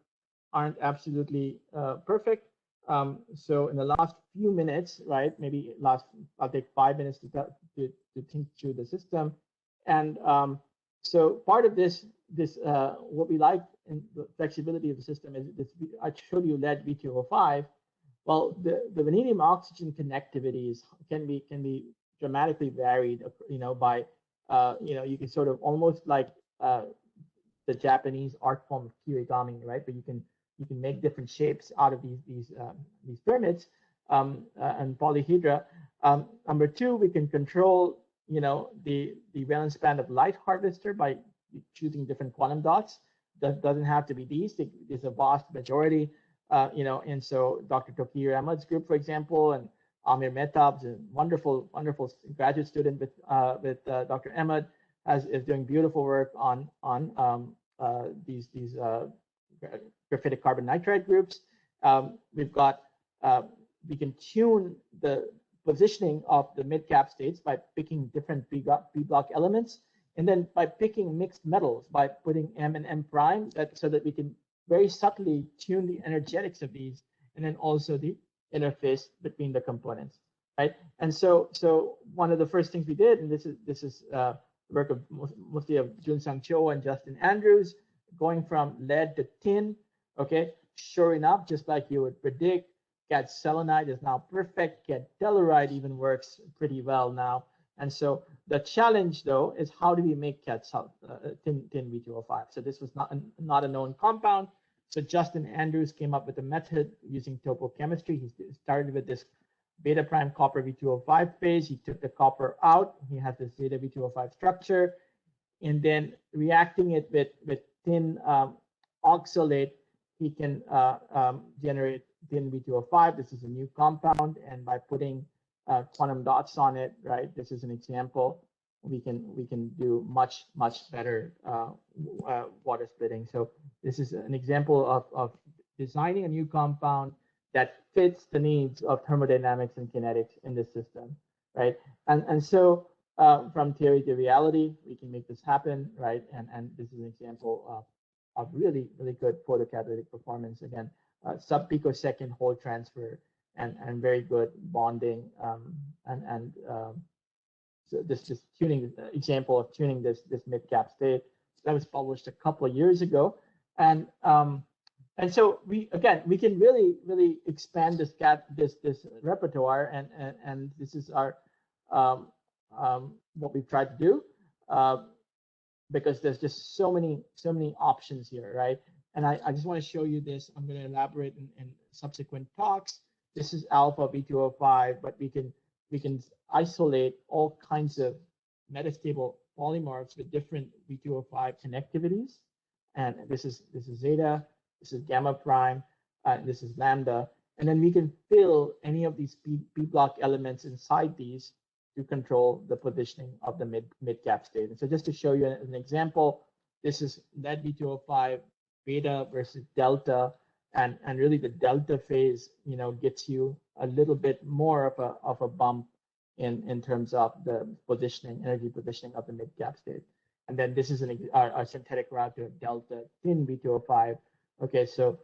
absolutely perfect. So in the last few minutes, right, I'll take 5 minutes to think through the system. And so part of this what we like in the flexibility of the system is this. I showed you lead V2O5. Well, the vanadium oxygen connectivities can be dramatically varied, by you can sort of almost like the Japanese art form of kirigami, right? But you can make different shapes out of these pyramids and polyhedra. Number 2, we can control the valence band of light harvester by choosing different quantum dots. That doesn't have to be these. There's a vast majority. And so Dr. Tokeer Ahmad's group, for example, and Amir Mehtab's a wonderful graduate student with Dr. Ahmad is doing beautiful work on these graphitic carbon nitride groups. We've got we can tune the positioning of the mid-cap states by picking different p-block elements, and then by picking mixed metals by putting M and M prime, so that we can very subtly tune the energetics of these, and then also the interface between the components, right? And so one of the first things we did, and this is work of mostly of Junsung Cho and Justin Andrews, going from lead to tin. Okay, sure enough, just like you would predict, cat selenide is now perfect. Cat telluride even works pretty well now. And so the challenge, though, is how do we make tin V2O5? So this was not a known compound. So Justin Andrews came up with a method using topochemistry. He started with this beta prime copper V2O5 phase. He took the copper out. He has this zeta V2O5 structure. and then reacting it with tin oxalate, he can generate tin V2O5. This is a new compound, and by putting quantum dots on it, right? This is an example. We can do much better water splitting. So this is an example of designing a new compound that fits the needs of thermodynamics and kinetics in this system, right? And so from theory to reality, we can make this happen, right? And this is an example of really good photocatalytic performance. Again, sub-picosecond hole transfer and very good bonding so this tuning example of tuning this mid-cap state that was published a couple of years ago, and so we can really expand this repertoire, and this is our what we've tried to do, because there's just so many options here, right? And I just want to show you this. I'm going to elaborate in subsequent talks. This is alpha V2O5, but we can isolate all kinds of metastable polymorphs with different V2O5 connectivities. And this is zeta, this is gamma prime, this is lambda. And then we can fill any of these p block elements inside these to control the positioning of the mid-cap state. And so just to show you an example, this is lead V2O5 beta versus delta. And really the delta phase, gets you a little bit more of a bump in terms of the energy positioning of the mid-cap state. And then this is our synthetic route to delta tin V2O5. Okay, so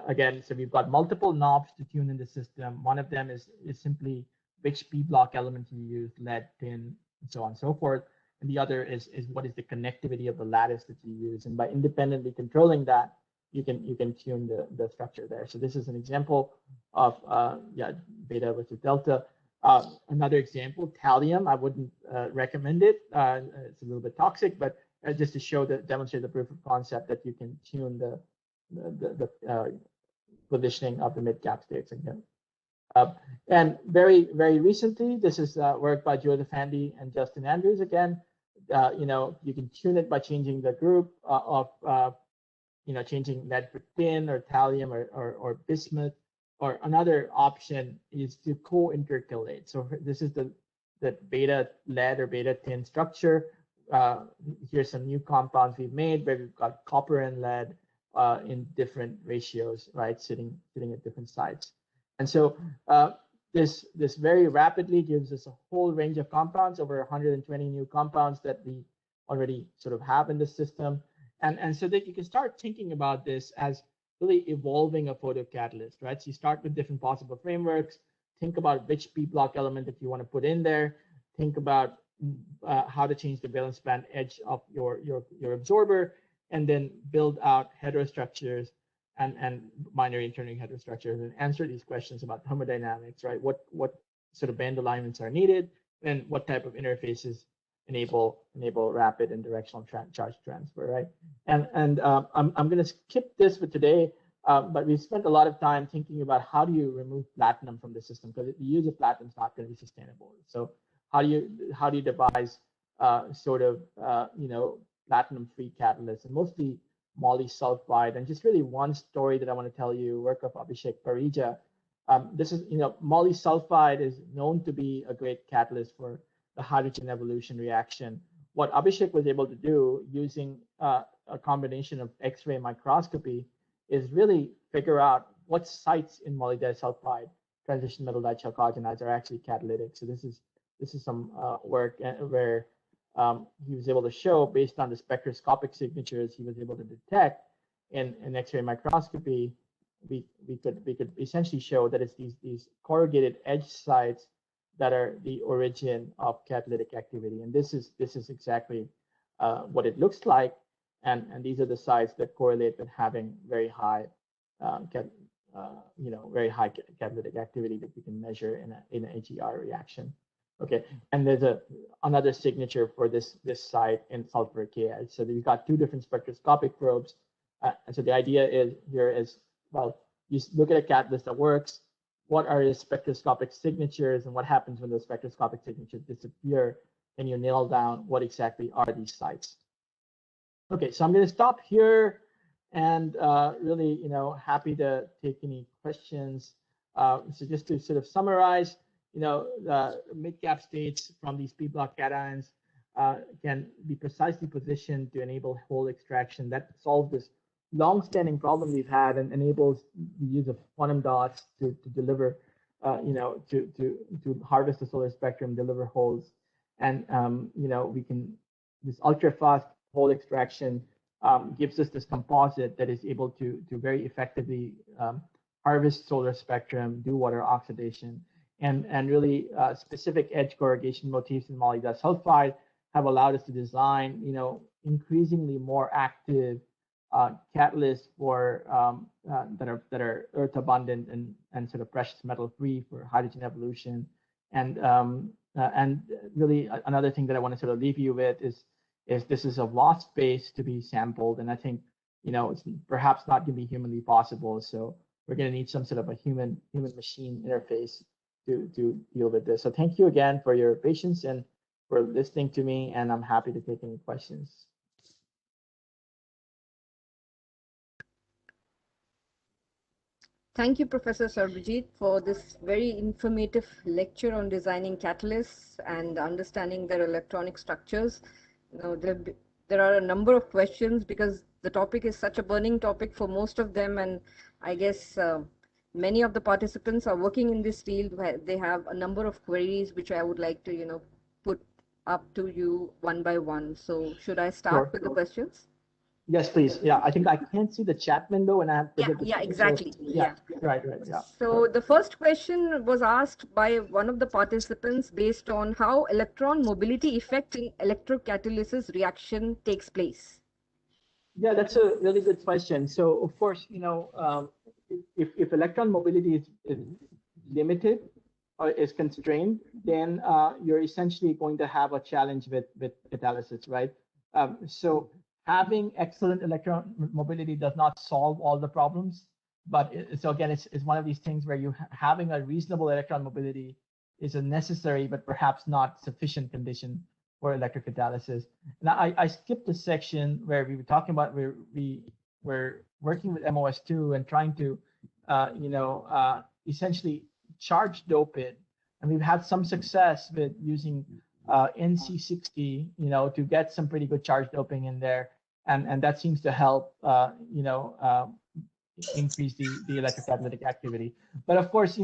again, so we've got multiple knobs to tune in the system. One of them is simply which p block element you use, lead, tin, and so on and so forth. And the other is what is the connectivity of the lattice that you use. And by independently controlling that, you can tune the structure there. So this is an example of beta versus delta. Another example, thallium. I wouldn't recommend it. It's a little bit toxic, but just to demonstrate the proof of concept that you can tune the positioning of the mid-cap states again. And very recently, this is work by Joseph Handy and Justin Andrews again. You can tune it by changing the group of changing lead for tin or thallium or bismuth, or another option is to co-intercalate. So this is the beta lead or beta tin structure. Here's some new compounds we've made where we've got copper and lead in different ratios, right, sitting at different sites. And so this very rapidly gives us a whole range of compounds, over 120 new compounds that we already sort of have in the system. And so that you can start thinking about this as really evolving a photocatalyst, right? So you start with different possible frameworks, think about which p block element that you want to put in there, think about how to change the valence band edge of your absorber, and then build out heterostructures and binary internally heterostructures, and answer these questions about thermodynamics, right? What sort of band alignments are needed, and what type of interfaces enable rapid and directional charge transfer, right? And I'm going to skip this for today, but we spent a lot of time thinking about how do you remove platinum from the system, because the use of platinum is not going to be sustainable. So how do you devise platinum-free catalysts, and mostly moly sulfide. And just really one story that I want to tell you, work of Abhishek Parija. This is, moly sulfide is known to be a great catalyst for the hydrogen evolution reaction. What Abhishek was able to do using a combination of X-ray microscopy is really figure out what sites in moly disulfide transition metal dichalcogenides are actually catalytic. So this is some work where he was able to show, based on the spectroscopic signatures he was able to detect in X-ray microscopy, we could essentially show that it's these corrugated edge sites that are the origin of catalytic activity. And this is exactly what it looks like. And these are the sites that correlate with having very high, very high catalytic activity that you can measure in an AGR reaction. Okay, and there's another signature for this site in sulfuric acid. So we've got two different spectroscopic probes. And so the idea is, well, you look at a catalyst that works, what are its spectroscopic signatures, and what happens when those spectroscopic signatures disappear? can you nail down what exactly are these sites? Okay, so I'm going to stop here, and really, happy to take any questions. So just to sort of summarize, the mid-cap states from these p-block cations can be precisely positioned to enable hole extraction that solves this long-standing problem we've had and enables the use of quantum dots to deliver, to harvest the solar spectrum, deliver holes, and this ultra-fast hole extraction gives us this composite that is able to very effectively harvest solar spectrum, do water oxidation, and really specific edge corrugation motifs in molybdenum sulfide have allowed us to design, increasingly more active catalysts for that are earth abundant and sort of precious metal free for hydrogen evolution. And really another thing that I want to sort of leave you with is this is a vast space to be sampled, and I think it's perhaps not going to be humanly possible. So we're going to need some sort of a human machine interface to deal with this. So thank you again for your patience and for listening to me, and I'm happy to take any questions. Thank you, Professor Sarbajit, for this very informative lecture on designing catalysts and understanding their electronic structures. There are a number of questions because the topic is such a burning topic for most of them, and I guess many of the participants are working in this field where they have a number of queries which I would like to put up to you one by one. So should I start with the questions? Yes, please. Yeah, I think I can't see the chat window, and I have to exactly. Yeah. Right. Yeah. So the first question was asked by one of the participants based on how electron mobility effect in electrocatalysis reaction takes place. Yeah, that's a really good question. So of course, if electron mobility is limited or is constrained, then you're essentially going to have a challenge with catalysis, right? So having excellent electron mobility does not solve all the problems, but so again, it's one of these things where having a reasonable electron mobility is a necessary but perhaps not sufficient condition for electrocatalysis. Now I skipped the section where we were talking about where we were working with MOS2 and trying to essentially charge dope it, and we've had some success with using NC60 to get some pretty good charge doping in there, and that seems to help increase the electrocatalytic activity. But of course,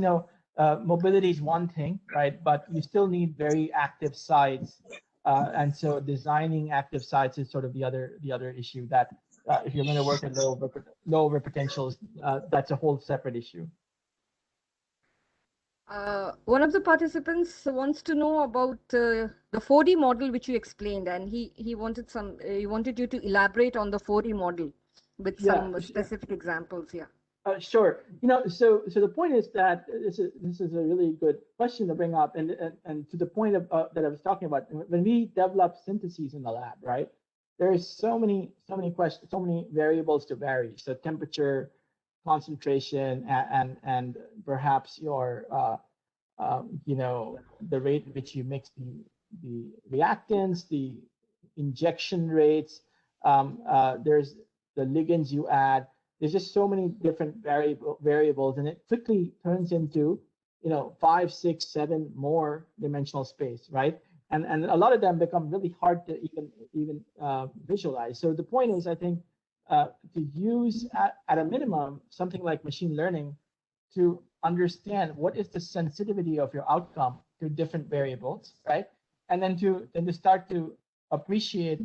mobility is one thing, right? But you still need very active sites, and so designing active sites is sort of the other issue that if you're going to work at low potentials, that's a whole separate issue. One of the participants wants to know about the 4D model which you explained, and he wanted you to elaborate on the 4D model with some specific examples. Yeah. Sure. So the point is that this is a really good question to bring up, and to the point of that I was talking about, when we develop syntheses in the lab, right? There's so many questions, so many variables to vary. So temperature, concentration, and perhaps your the rate at which you mix the reactants, the injection rates. There's the ligands you add. There's just so many different variables, and it quickly turns into 5, 6, 7 more dimensional space, right? And a lot of them become really hard to even visualize. So the point is, I think, to use at a minimum something like machine learning to understand what is the sensitivity of your outcome to different variables, right? And then to start to appreciate,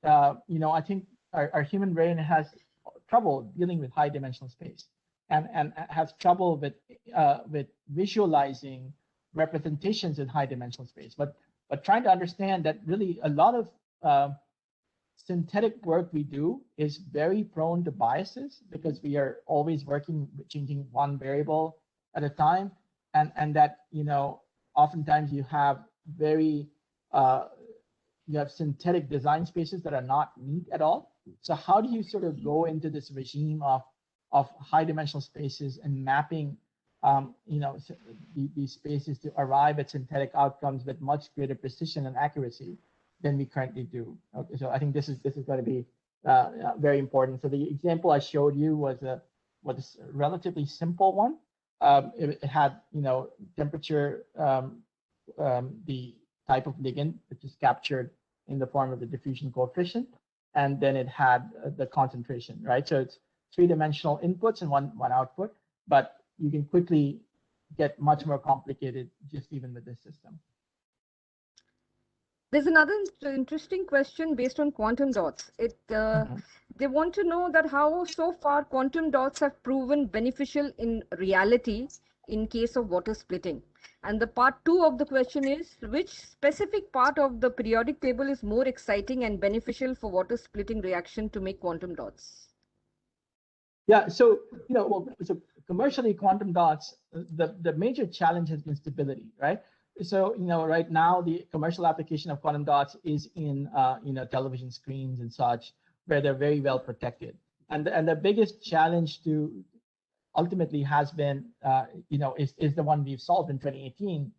I think our human brain has trouble dealing with high dimensional space, and has trouble with visualizing representations in high dimensional space. But trying to understand that really a lot of synthetic work we do is very prone to biases because we are always working with changing one variable at a time, and that oftentimes you have synthetic design spaces that are not neat at all. So how do you sort of go into this regime of high dimensional spaces and mapping these spaces to arrive at synthetic outcomes with much greater precision and accuracy than we currently do. Okay, so I think this is going to be very important. So the example I showed you was a relatively simple one. It had temperature, the type of ligand, which is captured in the form of the diffusion coefficient, and then it had the concentration, right? So it's three-dimensional inputs and one output, but you can quickly get much more complicated just even with this system. There's another interesting question based on quantum dots. They want to know that how so far quantum dots have proven beneficial in reality in case of water splitting. And the part 2 of the question is, which specific part of the periodic table is more exciting and beneficial for water splitting reaction to make quantum dots? Yeah, so so commercially quantum dots, the major challenge has been stability, right? So right now the commercial application of quantum dots is in television screens and such, where they're very well protected, and the biggest challenge to ultimately has been is the one we've solved in 2018,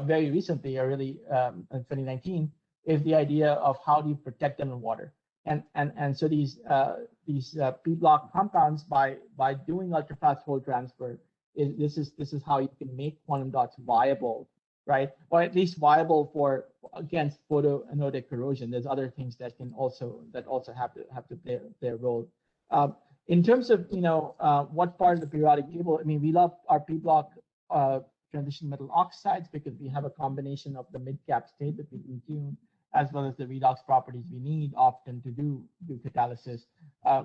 very recently, or really in 2019, is the idea of how do you protect them in water. And so these p-block compounds, by doing ultrafast whole transfer, this is how you can make quantum dots viable, right? Or at least viable against photoanodic corrosion. There's other things that also have to play their role. In terms of what part of the periodic table, I mean, we love our p-block transition metal oxides because we have a combination of the mid-cap state that we can tune, as well as the redox properties we need often to do catalysis.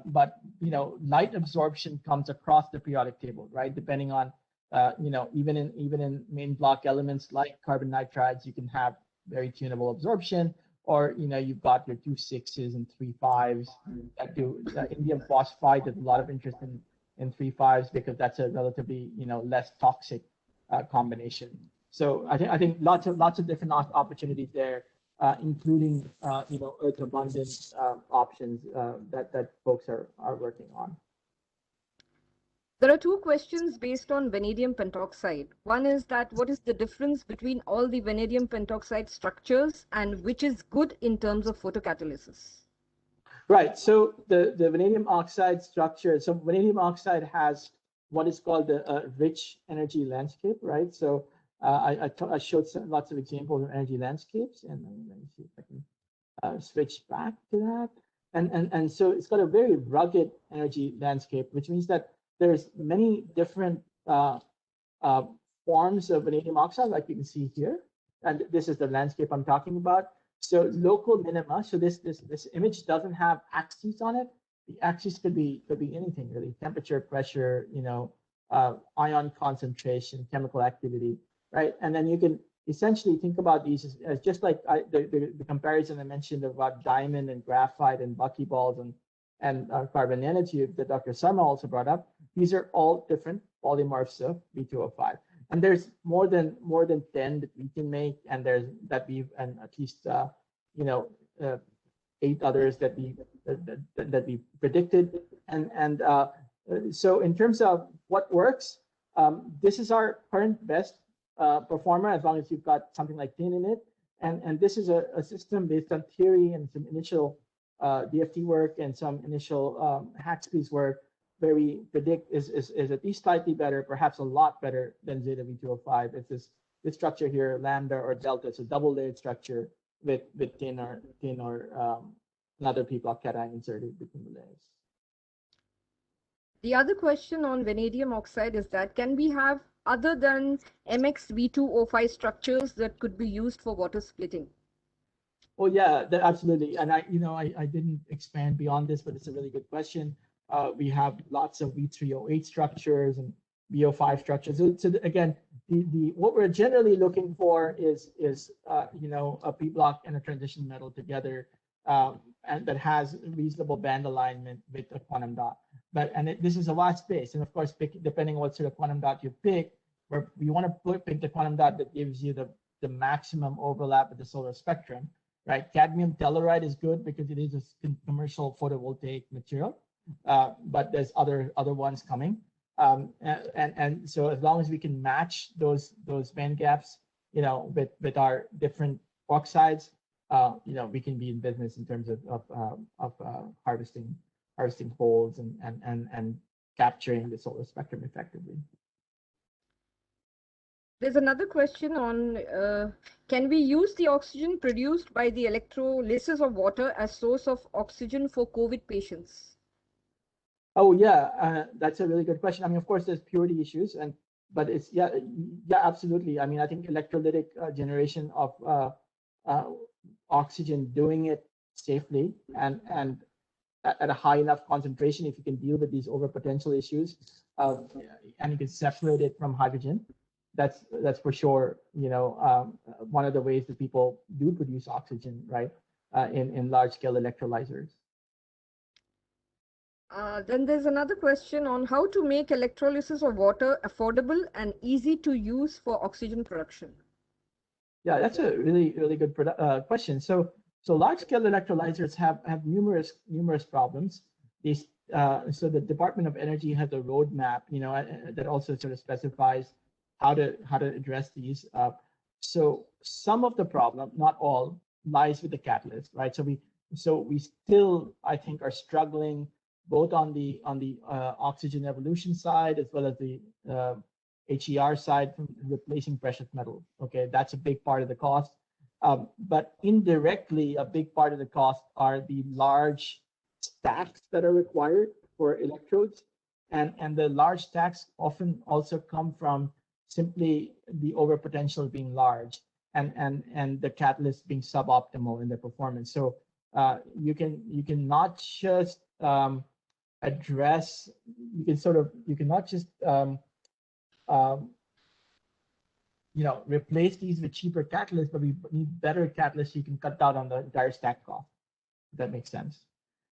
But light absorption comes across the periodic table, right? Depending on even in main block elements like carbon nitrides, you can have very tunable absorption, or you've got your 2 6s and 3 5s that do indium phosphide. There's a lot of interest in 3 5s because that's a relatively less toxic combination. So I think lots of different opportunities there, including earth abundant options that folks are working on. There are 2 questions based on vanadium pentoxide. One is that what is the difference between all the vanadium pentoxide structures and which is good in terms of photocatalysis? Right. So the vanadium oxide structure. So vanadium oxide has what is called the rich energy landscape, right? So I showed lots of examples of energy landscapes, and let me see if I can switch back to that. And so it's got a very rugged energy landscape, which means that there's many different forms of vanadium oxide, like you can see here. And this is the landscape I'm talking about. So local minima. So this image doesn't have axes on it. The axis could be anything really: temperature, pressure, ion concentration, chemical activity, right? And then you can essentially think about these as just like the comparison I mentioned about diamond and graphite and buckyballs and carbon nanotube that Dr. Sarma also brought up. These are all different polymorphs of V2O5, and there's more than 10 that we can make, and there's at least 8 others that we predicted, and so in terms of what works, this is our current best performer, as long as you've got something like tin in it, and this is a system based on theory and some initial DFT work and some initial Haxby's work, where we predict is at least slightly better, perhaps a lot better than zeta V2O5. It's this structure here, lambda or delta. It's a double-layered structure with tin or another p-block cation inserted between the layers. The other question on vanadium oxide is that can we have other than MX-V2O5 structures that could be used for water splitting? Oh yeah, absolutely. And I didn't expand beyond this, but it's a really good question. We have lots of V3O8 structures and VO5 structures. So again, what we're generally looking for is a p-block and a transition metal together, and that has reasonable band alignment with a quantum dot. This is a vast space, and of course, depending on what sort of quantum dot you pick, you want to pick the quantum dot that gives you the maximum overlap with the solar spectrum, right? Cadmium telluride is good because it is a commercial photovoltaic material, but there's other ones coming. And so as long as we can match those band gaps, with our different oxides, we can be in business in terms of harvesting holes and capturing the solar spectrum effectively. There's another question on, can we use the oxygen produced by the electrolysis of water as source of oxygen for COVID patients? Oh yeah, that's a really good question. I mean, of course, there's purity issues, but it's yeah, absolutely. I mean, I think electrolytic generation of oxygen, doing it safely and at a high enough concentration, if you can deal with these overpotential issues, and you can separate it from hydrogen, that's for sure. One of the ways that people do produce oxygen, right, in large scale electrolyzers. Then there's another question on how to make electrolysis of water affordable and easy to use for oxygen production. Yeah, that's a really good question. So large-scale electrolyzers have numerous problems. So the Department of Energy has a roadmap, that also sort of specifies how to address these. So some of the problem, not all, lies with the catalyst, right? So we still, I think, are struggling both on the oxygen evolution side as well as the HER side from replacing precious metal. Okay, that's a big part of the cost. But indirectly, a big part of the cost are the large stacks that are required for electrodes, and the large stacks often also come from simply the overpotential being large and the catalyst being suboptimal in their performance. So you can not just address, you cannot just replace these with cheaper catalysts, but we need better catalysts so you can cut down on the entire stack cost. If that makes sense.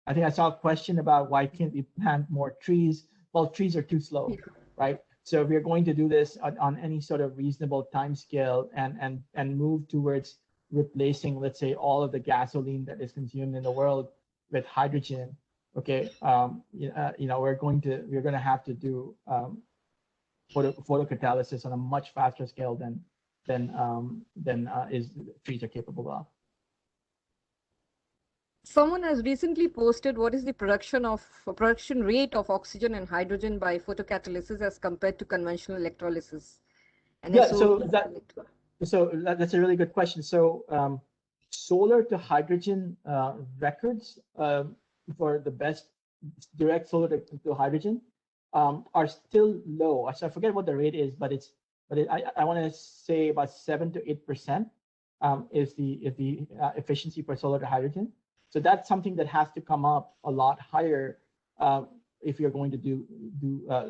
I think I saw a question about why can't we plant more trees? Well, trees are too slow, right? So if we're going to do this on any sort of reasonable time scale and move towards replacing, let's say, all of the gasoline that is consumed in the world with hydrogen, okay, we're going to have to do photocatalysis on a much faster scale than trees are capable of. Someone has recently posted what is the production rate of oxygen and hydrogen by photocatalysis as compared to conventional electrolysis. And yeah, so that's a really good question. So solar to hydrogen records for the best direct solar to hydrogen are still low. So I forget what the rate is, but I want to say about 7 to 8% is the efficiency for solar to hydrogen. So that's something that has to come up a lot higher if you're going to do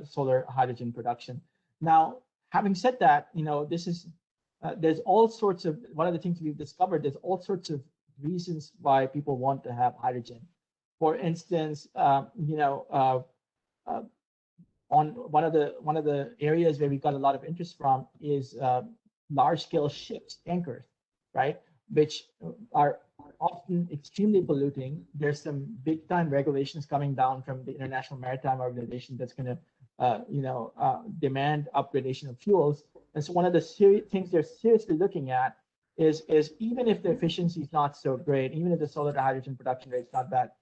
solar hydrogen production. Now, having said that, there's all sorts of, one of the things we've discovered, there's all sorts of reasons why people want to have hydrogen. For instance, on one of the areas where we got a lot of interest from is large-scale ships, tankers, right, which are often extremely polluting. There's some big-time regulations coming down from the International Maritime Organization that's going to, demand upgradation of fuels. And so one of the things they're seriously looking at is even if the efficiency is not so great, even if the solar to hydrogen production rate is not bad,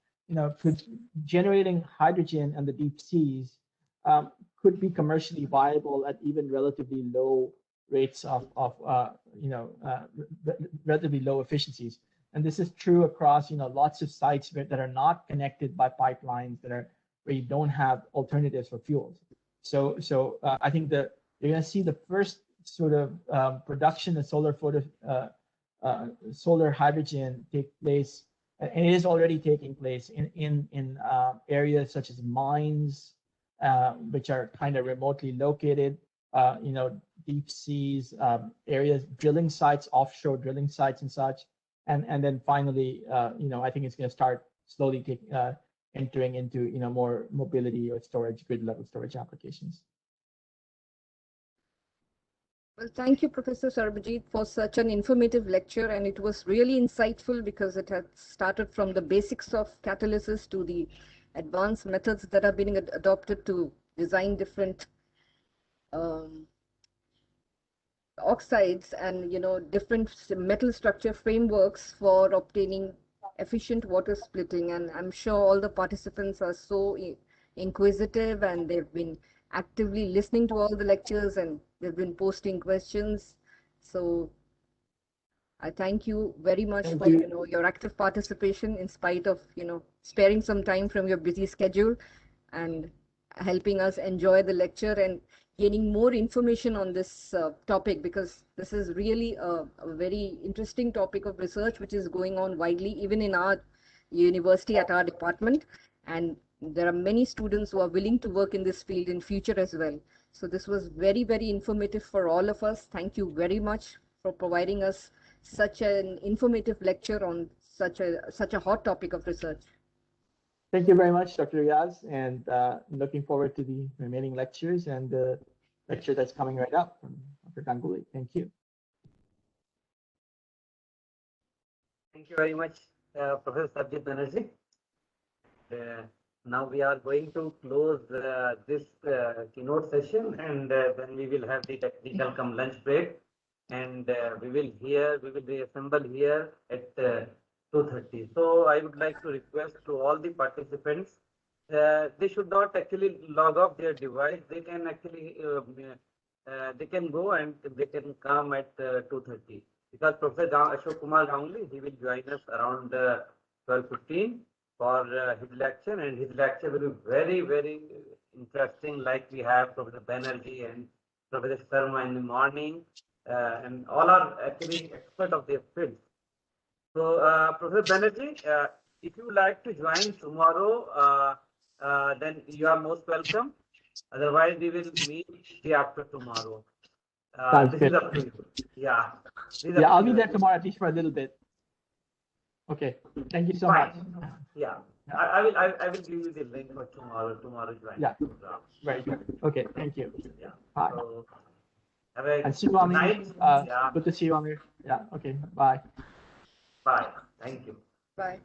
generating hydrogen in the deep seas could be commercially viable at even relatively low rates of relatively low efficiencies. And this is true across lots of sites that are not connected by pipelines, where you don't have alternatives for fuels. So I think that you're going to see the first sort of production of solar hydrogen take place, and it is already taking place in areas such as mines, which are kind of remotely located, deep seas areas, drilling sites, offshore drilling sites and such. And then finally, I think it's going to start slowly entering into more mobility or storage, grid level storage applications. Well, thank you, Professor Sarbajit, for such an informative lecture, and it was really insightful because it had started from the basics of catalysis to the advanced methods that are being adopted to design different oxides and different metal structure frameworks for obtaining efficient water splitting. And I'm sure all the participants are so inquisitive, and they've been actively listening to all the lectures, and they've been posting questions. So I thank you very much for your active participation, in spite of sparing some time from your busy schedule and helping us enjoy the lecture and gaining more information on this topic, because this is really a very interesting topic of research which is going on widely, even in our university, at our department. And there are many students who are willing to work in this field in future as well. So this was very, very informative for all of us. Thank you very much for providing us such an informative lecture on such a hot topic of research. Thank you very much, Dr. Riaz, and looking forward to the remaining lectures and the lecture that's coming right up from Dr. Ganguli. Thank you. Thank you very much, Professor Sarbajit Banerjee. Now we are going to close this keynote session, and then we will have the technical come lunch break, and we will reassemble here at 2:30. So I would like to request to all the participants, they should not actually log off their device. They can actually they can go and they can come at 2:30, because Professor Ashok Kumar Ganguli, he will join us around 12:15 for his lecture, and his lecture will be very, very interesting. Like we have Professor Banerjee and Professor Sharma in the morning, and all are actually expert of their field. So, Professor Banerjee, if you like to join tomorrow, then you are most welcome. Otherwise, we will meet day after tomorrow. This is up to you. Yeah. Yeah, I'll be there tomorrow, at least for a little bit. Okay. Thank you so much. Yeah. I will give you the link for tomorrow join. Yeah. Very good. Okay. Thank you. Yeah. Bye. So, have a and see you, Amir. Yeah. Good to see you, Amir. Yeah. Okay. Bye. Bye. Thank you. Bye.